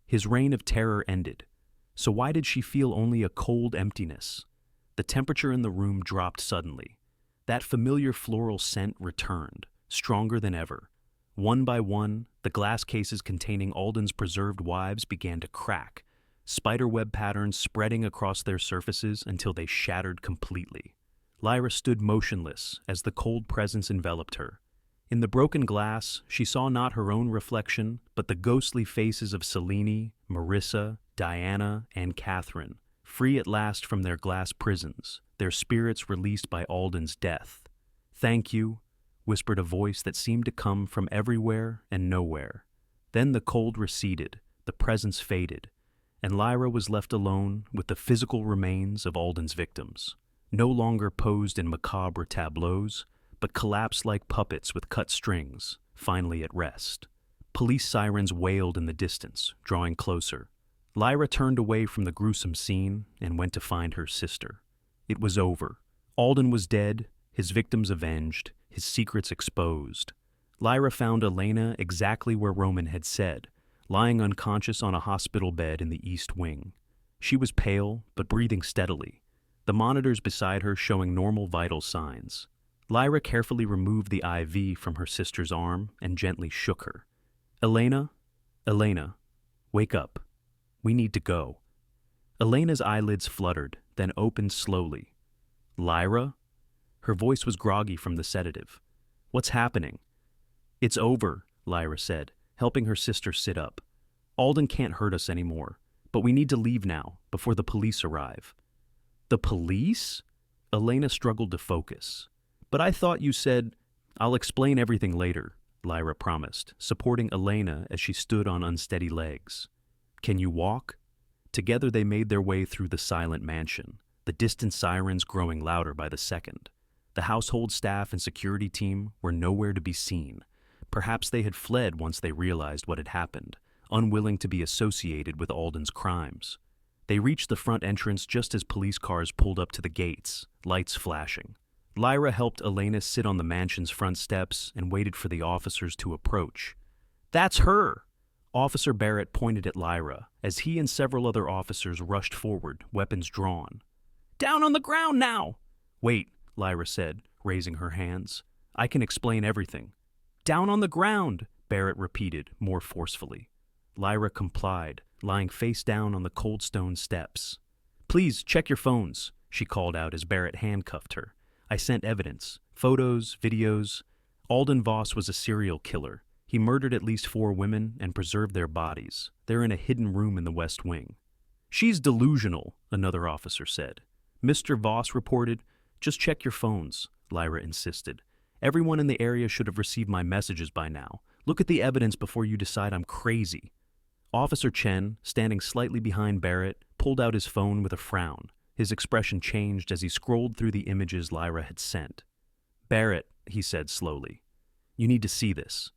His reign of terror ended. So why did she feel only a cold emptiness? The temperature in the room dropped suddenly. That familiar floral scent returned, stronger than ever. One by one, the glass cases containing Alden's preserved wives began to crack, spiderweb patterns spreading across their surfaces until they shattered completely. Lyra stood motionless as the cold presence enveloped her. In the broken glass, she saw not her own reflection, but the ghostly faces of Selene, Marissa, Diana, and Catherine, free at last from their glass prisons, their spirits released by Alden's death. "Thank you," whispered a voice that seemed to come from everywhere and nowhere. Then the cold receded, the presence faded, and Lyra was left alone with the physical remains of Alden's victims, no longer posed in macabre tableaus, but collapsed like puppets with cut strings, finally at rest. Police sirens wailed in the distance, drawing closer. Lyra turned away from the gruesome scene and went to find her sister. It was over. Alden was dead, his victims avenged, his secrets exposed. Lyra found Elena exactly where Roman had said, lying unconscious on a hospital bed in the east wing. She was pale, but breathing steadily, the monitors beside her showing normal vital signs. Lyra carefully removed the IV from her sister's arm and gently shook her. Elena, wake up. We need to go." Elena's eyelids fluttered, then opened slowly. "Lyra?" Her voice was groggy from the sedative. "What's happening?" "It's over," Lyra said, helping her sister sit up. "Alden can't hurt us anymore, but we need to leave now, before the police arrive." "The police?" Elena struggled to focus. "But I thought you said—" "I'll explain everything later," Lyra promised, supporting Elena as she stood on unsteady legs. "Can you walk?" Together they made their way through the silent mansion, the distant sirens growing louder by the second. The household staff and security team were nowhere to be seen. Perhaps they had fled once they realized what had happened, unwilling to be associated with Alden's crimes. They reached the front entrance just as police cars pulled up to the gates, lights flashing. Lyra helped Elena sit on the mansion's front steps and waited for the officers to approach. "That's her!" Officer Barrett pointed at Lyra as he and several other officers rushed forward, weapons drawn. "Down on the ground now!" "Wait," Lyra said, raising her hands. "I can explain everything." "Down on the ground," Barrett repeated, more forcefully. Lyra complied, lying face down on the cold stone steps. "Please, check your phones," she called out as Barrett handcuffed her. "I sent evidence, photos, videos. Alden Voss was a serial killer. He murdered at least 4 women and preserved their bodies. They're in a hidden room in the West Wing." "She's delusional," another officer said. Mr. Voss reported. "Just check your phones," Lyra insisted. "Everyone in the area should have received my messages by now. Look at the evidence before you decide I'm crazy." Officer Chen, standing slightly behind Barrett, pulled out his phone with a frown. His expression changed as he scrolled through the images Lyra had sent. "Barrett," he said slowly, "you need to see this."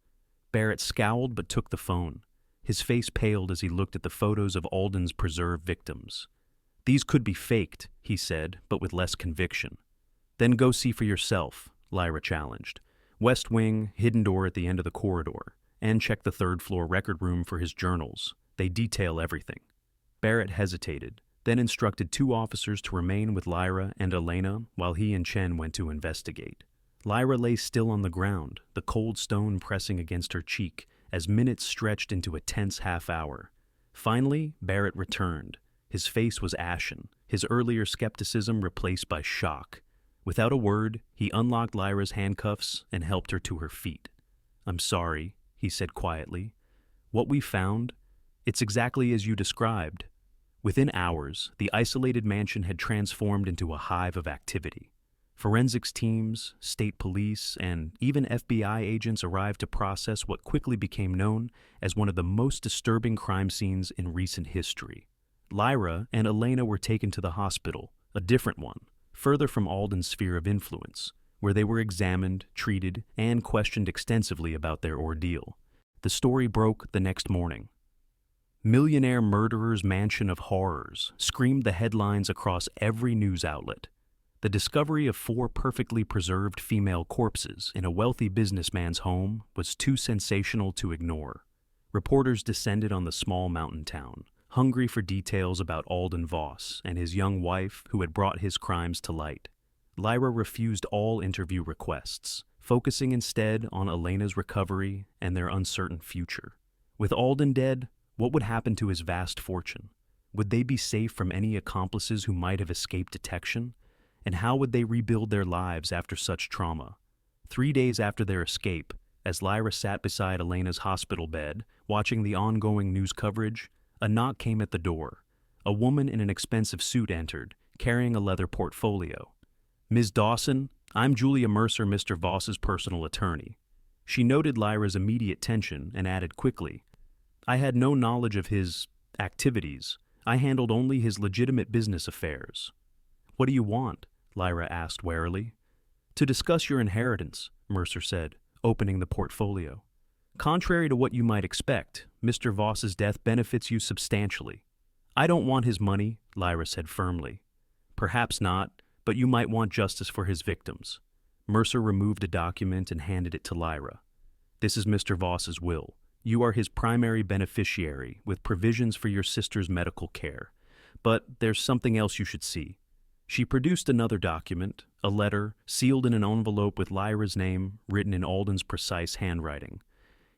Barrett scowled but took the phone. His face paled as he looked at the photos of Alden's preserved victims. "These could be faked," he said, but with less conviction. "Then go see for yourself," Lyra challenged. "West Wing, hidden door at the end of the corridor, and check the third-floor record room for his journals. They detail everything." Barrett hesitated, then instructed 2 officers to remain with Lyra and Elena while he and Chen went to investigate. Lyra lay still on the ground, the cold stone pressing against her cheek, as minutes stretched into a tense half-hour. Finally, Barrett returned. His face was ashen, his earlier skepticism replaced by shock. Without a word, he unlocked Lyra's handcuffs and helped her to her feet. "I'm sorry," he said quietly. What we found? It's exactly as you described. Within hours, the isolated mansion had transformed into a hive of activity. Forensics teams, state police, and even FBI agents arrived to process what quickly became known as one of the most disturbing crime scenes in recent history. Lyra and Elena were taken to the hospital, a different one, further from Alden's sphere of influence, where they were examined, treated, and questioned extensively about their ordeal. The story broke the next morning. Millionaire murderer's mansion of horrors screamed the headlines across every news outlet. The discovery of 4 perfectly preserved female corpses in a wealthy businessman's home was too sensational to ignore. Reporters descended on the small mountain town, hungry for details about Alden Voss and his young wife who had brought his crimes to light. Lyra refused all interview requests, focusing instead on Elena's recovery and their uncertain future. With Alden dead, what would happen to his vast fortune? Would they be safe from any accomplices who might have escaped detection? And how would they rebuild their lives after such trauma? 3 days after their escape, as Lyra sat beside Elena's hospital bed, watching the ongoing news coverage, a knock came at the door. A woman in an expensive suit entered, carrying a leather portfolio. "Ms. Dawson, I'm Julia Mercer, Mr. Voss's personal attorney." She noted Lyra's immediate tension and added quickly, "I had no knowledge of his activities. I handled only his legitimate business affairs." "What do you want?" Lyra asked warily. "To discuss your inheritance," Mercer said, opening the portfolio. "Contrary to what you might expect, Mr. Voss's death benefits you substantially." "I don't want his money," Lyra said firmly. "Perhaps not, but you might want justice for his victims." Mercer removed a document and handed it to Lyra. "This is Mr. Voss's will. You are his primary beneficiary, with provisions for your sister's medical care. But there's something else you should see." She produced another document, a letter, sealed in an envelope with Lyra's name, written in Alden's precise handwriting.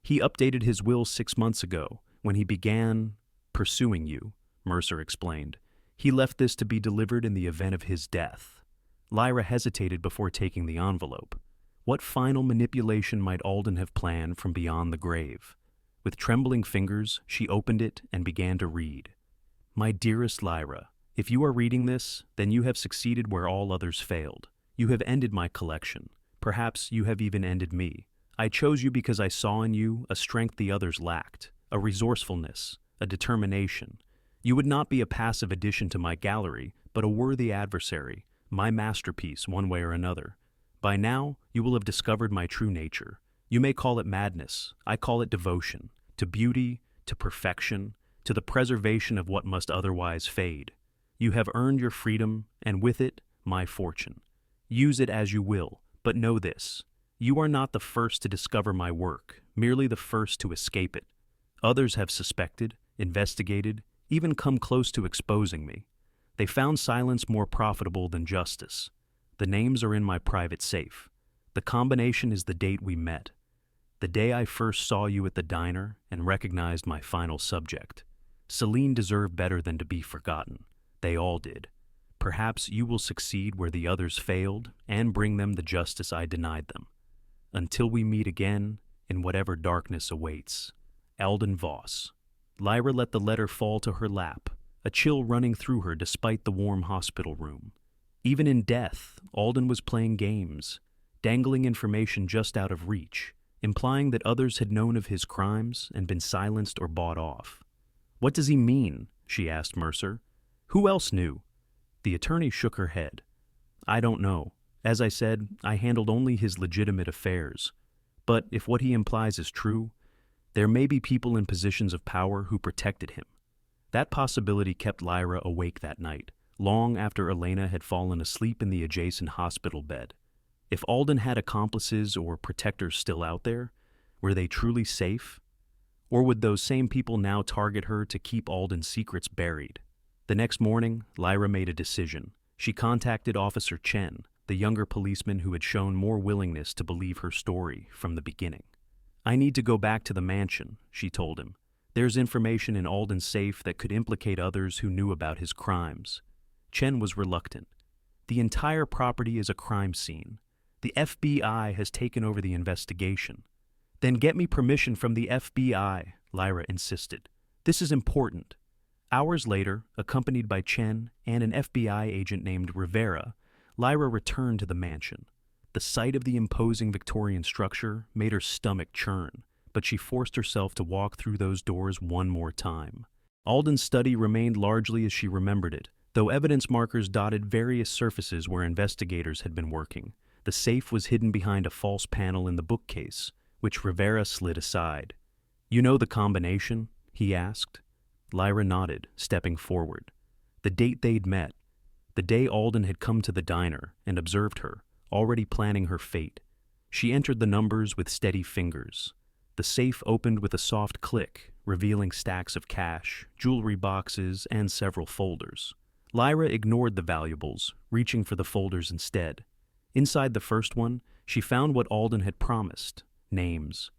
"He updated his will 6 months ago, when he began pursuing you," Mercer explained. "He left this to be delivered in the event of his death." Lyra hesitated before taking the envelope. What final manipulation might Alden have planned from beyond the grave? With trembling fingers, she opened it and began to read. "My dearest Lyra, if you are reading this, then you have succeeded where all others failed. You have ended my collection. Perhaps you have even ended me. I chose you because I saw in you a strength the others lacked, a resourcefulness, a determination. You would not be a passive addition to my gallery, but a worthy adversary, my masterpiece one way or another. By now, you will have discovered my true nature. You may call it madness, I call it devotion, to beauty, to perfection, to the preservation of what must otherwise fade. You have earned your freedom, and with it, my fortune. Use it as you will, but know this. You are not the first to discover my work, merely the first to escape it. Others have suspected, investigated, even come close to exposing me. They found silence more profitable than justice. The names are in my private safe. The combination is the date we met. The day I first saw you at the diner and recognized my final subject. Celine deserved better than to be forgotten. They all did. Perhaps you will succeed where the others failed and bring them the justice I denied them. Until we meet again, in whatever darkness awaits. Alden Voss." Lyra let the letter fall to her lap, a chill running through her despite the warm hospital room. Even in death, Alden was playing games, dangling information just out of reach, implying that others had known of his crimes and been silenced or bought off. "What does he mean?" she asked Mercer. "Who else knew?" The attorney shook her head. "I don't know. As I said, I handled only his legitimate affairs. But if what he implies is true, there may be people in positions of power who protected him." That possibility kept Lyra awake that night, long after Elena had fallen asleep in the adjacent hospital bed. If Alden had accomplices or protectors still out there, were they truly safe? Or would those same people now target her to keep Alden's secrets buried? The next morning, Lyra made a decision. She contacted Officer Chen, the younger policeman who had shown more willingness to believe her story from the beginning. "I need to go back to the mansion," she told him. "There's information in Alden's safe that could implicate others who knew about his crimes." Chen was reluctant. "The entire property is a crime scene. The FBI has taken over the investigation." "Then get me permission from the FBI," Lyra insisted. "This is important." Hours later, accompanied by Chen and an FBI agent named Rivera, Lyra returned to the mansion. The sight of the imposing Victorian structure made her stomach churn, but she forced herself to walk through those doors one more time. Alden's study remained largely as she remembered it, though evidence markers dotted various surfaces where investigators had been working. The safe was hidden behind a false panel in the bookcase, which Rivera slid aside. "You know the combination?" he asked. Lyra nodded, stepping forward. The date they'd met, the day Alden had come to the diner and observed her, already planning her fate. She entered the numbers with steady fingers. The safe opened with a soft click, revealing stacks of cash, jewelry boxes, and several folders. Lyra ignored the valuables, reaching for the folders instead. Inside the first one, she found what Alden had promised: names.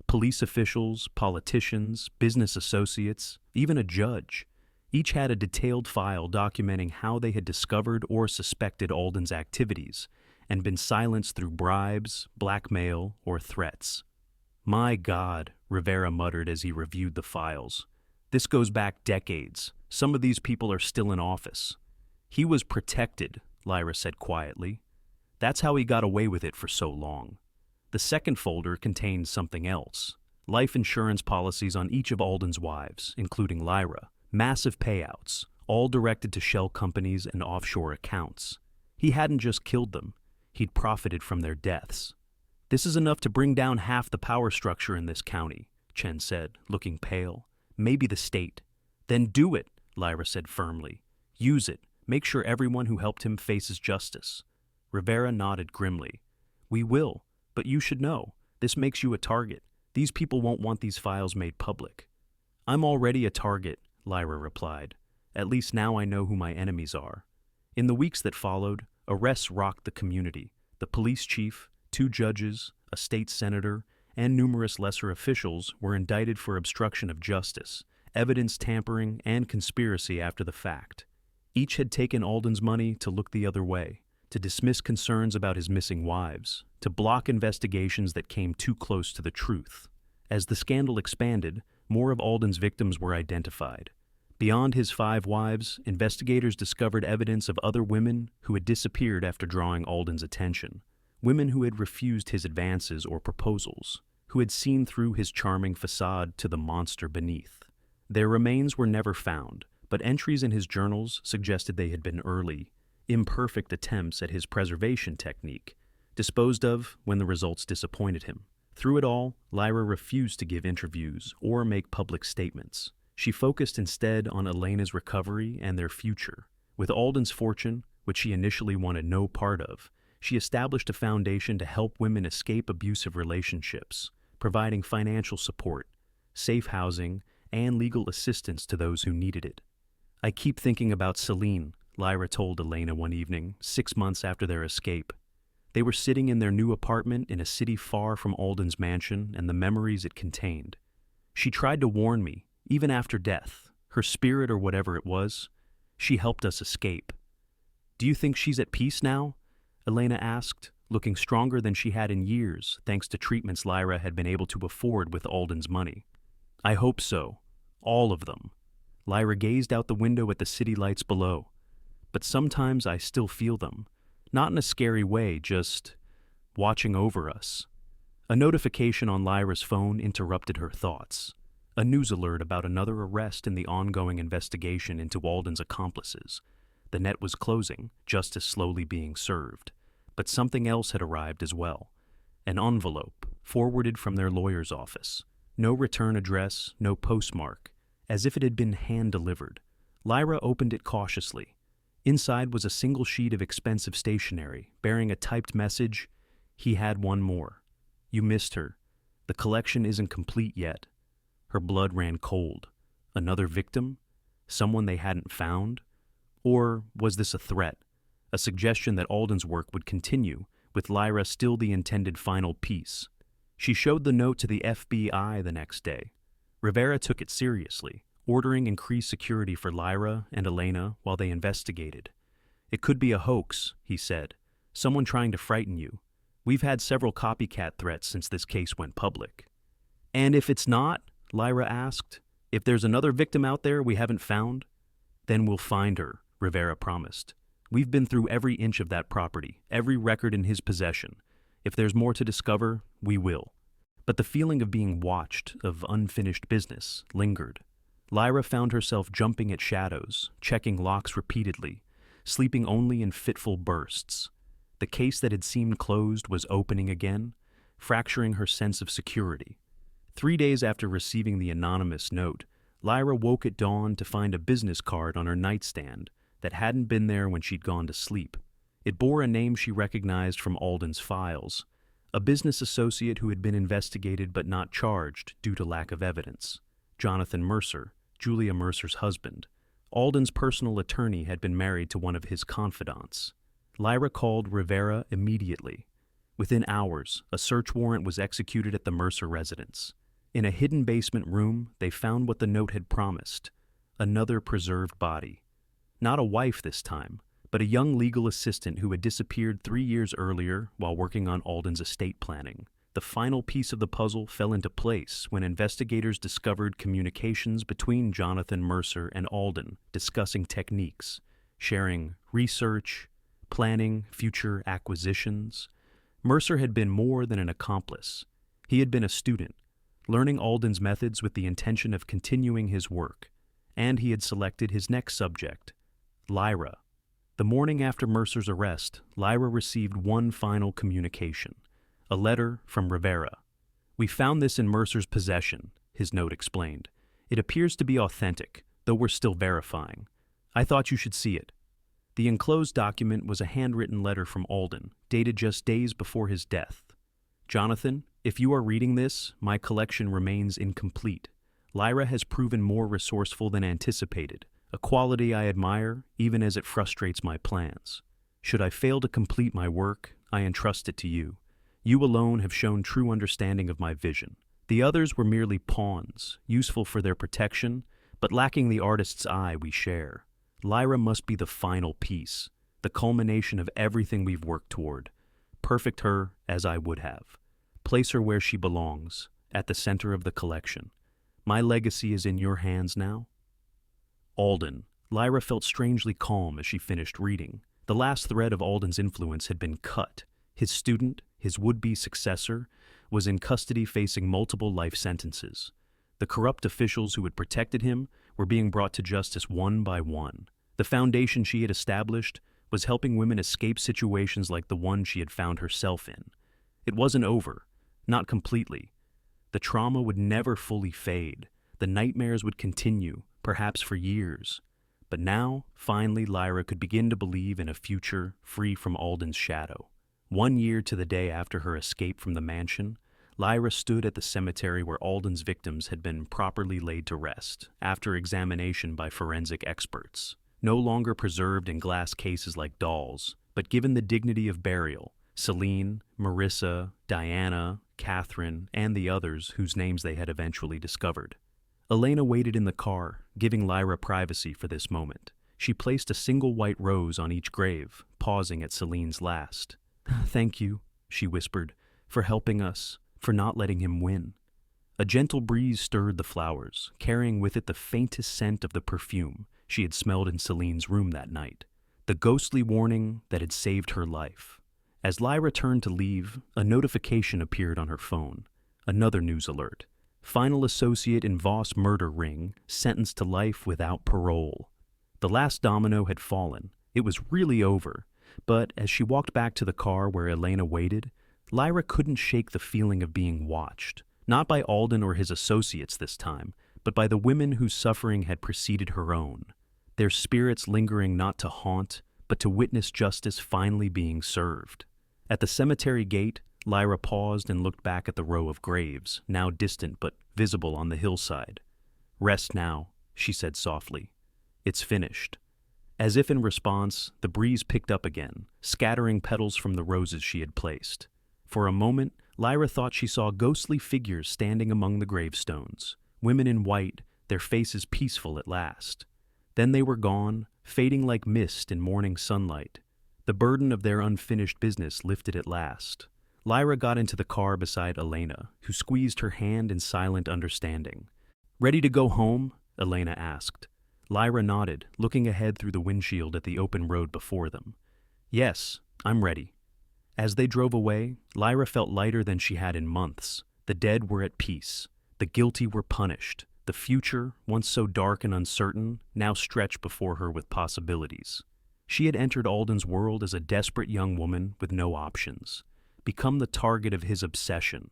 Police officials, politicians, business associates, even a judge. Each had a detailed file documenting how they had discovered or suspected Alden's activities and been silenced through bribes, blackmail, or threats. "My God," Rivera muttered as he reviewed the files. "This goes back decades. Some of these people are still in office." "He was protected," Lyra said quietly. "That's how he got away with it for so long." The second folder contained something else: life insurance policies on each of Alden's wives, including Lyra, massive payouts, all directed to shell companies and offshore accounts. He hadn't just killed them, he'd profited from their deaths. "This is enough to bring down half the power structure in this county," Chen said, looking pale. "Maybe the state." "Then do it," Lyra said firmly. "Use it. Make sure everyone who helped him faces justice." Rivera nodded grimly. "We will. But you should know, this makes you a target. These people won't want these files made public." "I'm already a target," Lyra replied. "At least now I know who my enemies are." In the weeks that followed, arrests rocked the community. The police chief, 2 judges, a state senator, and numerous lesser officials were indicted for obstruction of justice, evidence tampering, and conspiracy after the fact. Each had taken Alden's money to look the other way, to dismiss concerns about his missing wives, to block investigations that came too close to the truth. As the scandal expanded, more of Alden's victims were identified. Beyond his 5 wives, investigators discovered evidence of other women who had disappeared after drawing Alden's attention. Women who had refused his advances or proposals, who had seen through his charming facade to the monster beneath. Their remains were never found, but entries in his journals suggested they had been early, imperfect attempts at his preservation technique, disposed of when the results disappointed him. Through it all, Lyra refused to give interviews or make public statements. She focused instead on Elena's recovery and their future. With Alden's fortune, which she initially wanted no part of, she established a foundation to help women escape abusive relationships, providing financial support, safe housing, and legal assistance to those who needed it. "I keep thinking about Celine," Lyra told Elena one evening, 6 months after their escape. They were sitting in their new apartment in a city far from Alden's mansion and the memories it contained. "She tried to warn me, even after death, her spirit or whatever it was. She helped us escape." "Do you think she's at peace now?" Elena asked, looking stronger than she had in years thanks to treatments Lyra had been able to afford with Alden's money. "I hope so. All of them." Lyra gazed out the window at the city lights below. "But sometimes I still feel them. Not in a scary way, just watching over us." A notification on Lyra's phone interrupted her thoughts. A news alert about another arrest in the ongoing investigation into Alden's accomplices. The net was closing, justice slowly being served. But something else had arrived as well. An envelope, forwarded from their lawyer's office. No return address, no postmark, as if it had been hand-delivered. Lyra opened it cautiously. Inside was a single sheet of expensive stationery, bearing a typed message: "He had one more. You missed her. The collection isn't complete yet." Her blood ran cold. Another victim? Someone they hadn't found? Or was this a threat? A suggestion that Alden's work would continue, with Lyra still the intended final piece. She showed the note to the FBI the next day. Rivera took it seriously, ordering increased security for Lyra and Elena while they investigated. "It could be a hoax," he said. "Someone trying to frighten you. We've had several copycat threats since this case went public." "And if it's not?" Lyra asked. "If there's another victim out there we haven't found, then we'll find her," Rivera promised. "We've been through every inch of that property, every record in his possession. If there's more to discover, we will." But the feeling of being watched, of unfinished business, lingered. Lyra found herself jumping at shadows, checking locks repeatedly, sleeping only in fitful bursts. The case that had seemed closed was opening again, fracturing her sense of security. 3 days after receiving the anonymous note, Lyra woke at dawn to find a business card on her nightstand that hadn't been there when she'd gone to sleep. It bore a name she recognized from Alden's files, a business associate who had been investigated but not charged due to lack of evidence. Jonathan Mercer, Julia Mercer's husband. Alden's personal attorney had been married to one of his confidants. Lyra called Rivera immediately. Within hours, a search warrant was executed at the Mercer residence. In a hidden basement room, they found what the note had promised: another preserved body. Not a wife this time, but a young legal assistant who had disappeared 3 years earlier while working on Alden's estate planning. The final piece of the puzzle fell into place when investigators discovered communications between Jonathan Mercer and Alden, discussing techniques, sharing research, planning future acquisitions. Mercer had been more than an accomplice. He had been a student, learning Alden's methods with the intention of continuing his work, and he had selected his next subject, Lyra. The morning after Mercer's arrest, Lyra received one final communication, a letter from Rivera. "We found this in Mercer's possession," his note explained. "It appears to be authentic, though we're still verifying. I thought you should see it." The enclosed document was a handwritten letter from Alden, dated just days before his death. "Jonathan, if you are reading this, my collection remains incomplete. Lyra has proven more resourceful than anticipated, a quality I admire even as it frustrates my plans. Should I fail to complete my work, I entrust it to you. You alone have shown true understanding of my vision. The others were merely pawns, useful for their protection, but lacking the artist's eye we share. Lyra must be the final piece, the culmination of everything we've worked toward. Perfect her as I would have. Place her where she belongs, at the center of the collection. My legacy is in your hands now." Alden. Lyra felt strangely calm as she finished reading. The last thread of Alden's influence had been cut. His student, his would-be successor, was in custody facing multiple life sentences. The corrupt officials who had protected him were being brought to justice one by one. The foundation she had established was helping women escape situations like the one she had found herself in. It wasn't over, not completely. The trauma would never fully fade. The nightmares would continue, perhaps for years. But now, finally, Lyra could begin to believe in a future free from Alden's shadow. 1 year to the day after her escape from the mansion, Lyra stood at the cemetery where Alden's victims had been properly laid to rest, after examination by forensic experts. No longer preserved in glass cases like dolls, but given the dignity of burial, Celine, Marissa, Diana, Catherine, and the others whose names they had eventually discovered. Elena waited in the car, giving Lyra privacy for this moment. She placed a single white rose on each grave, pausing at Celine's last. "Thank you," she whispered, "for helping us, for not letting him win." A gentle breeze stirred the flowers, carrying with it the faintest scent of the perfume she had smelled in Celine's room that night, the ghostly warning that had saved her life. As Lyra turned to leave, a notification appeared on her phone. Another news alert. Final associate in Voss murder ring, sentenced to life without parole. The last domino had fallen. It was really over. But as she walked back to the car where Elena waited, Lyra couldn't shake the feeling of being watched. Not by Alden or his associates this time, but by the women whose suffering had preceded her own. Their spirits lingering not to haunt, but to witness justice finally being served. At the cemetery gate, Lyra paused and looked back at the row of graves, now distant but visible on the hillside. "Rest now," she said softly. "It's finished." As if in response, the breeze picked up again, scattering petals from the roses she had placed. For a moment, Lyra thought she saw ghostly figures standing among the gravestones, women in white, their faces peaceful at last. Then they were gone, fading like mist in morning sunlight. The burden of their unfinished business lifted at last. Lyra got into the car beside Elena, who squeezed her hand in silent understanding. Ready to go home? Elena asked. Lyra nodded, looking ahead through the windshield at the open road before them. Yes, I'm ready. As they drove away, Lyra felt lighter than she had in months. The dead were at peace. The guilty were punished. The future, once so dark and uncertain, now stretched before her with possibilities. She had entered Alden's world as a desperate young woman with no options, become the target of his obsession,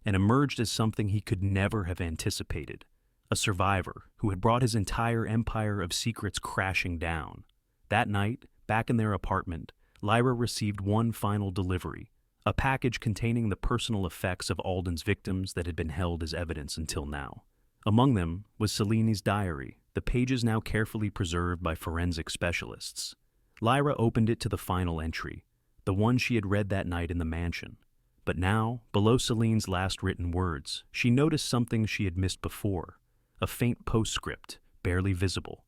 and emerged as something he could never have anticipated, a survivor who had brought his entire empire of secrets crashing down. That night, back in their apartment, Lyra received one final delivery, a package containing the personal effects of Alden's victims that had been held as evidence until now. Among them was Celine's diary, the pages now carefully preserved by forensic specialists. Lyra opened it to the final entry, the one she had read that night in the mansion. But now, below Celine's last written words, she noticed something she had missed before, a faint postscript, barely visible.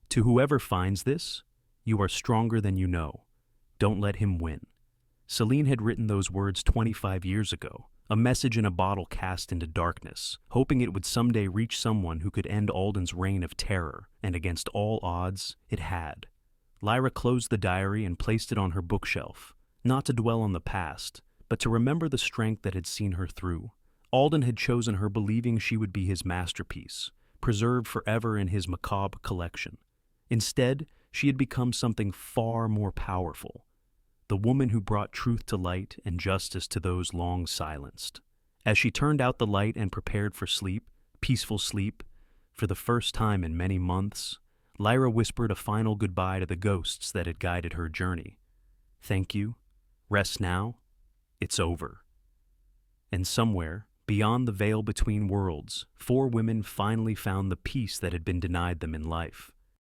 To whoever finds this, you are stronger than you know. Don't let him win. Celine had written those words 25 years ago, a message in a bottle cast into darkness, hoping it would someday reach someone who could end Alden's reign of terror, and against all odds, it had. Lyra closed the diary and placed it on her bookshelf, not to dwell on the past, but to remember the strength that had seen her through. Alden had chosen her believing she would be his masterpiece, preserved forever in his macabre collection. Instead, she had become something far more powerful, the woman who brought truth to light and justice to those long silenced. As she turned out the light and prepared for sleep, peaceful sleep, for the first time in many months, Lyra whispered a final goodbye to the ghosts that had guided her journey. Thank you. Rest now. It's over. And somewhere, beyond the veil between worlds, 4 women finally found the peace that had been denied them in life.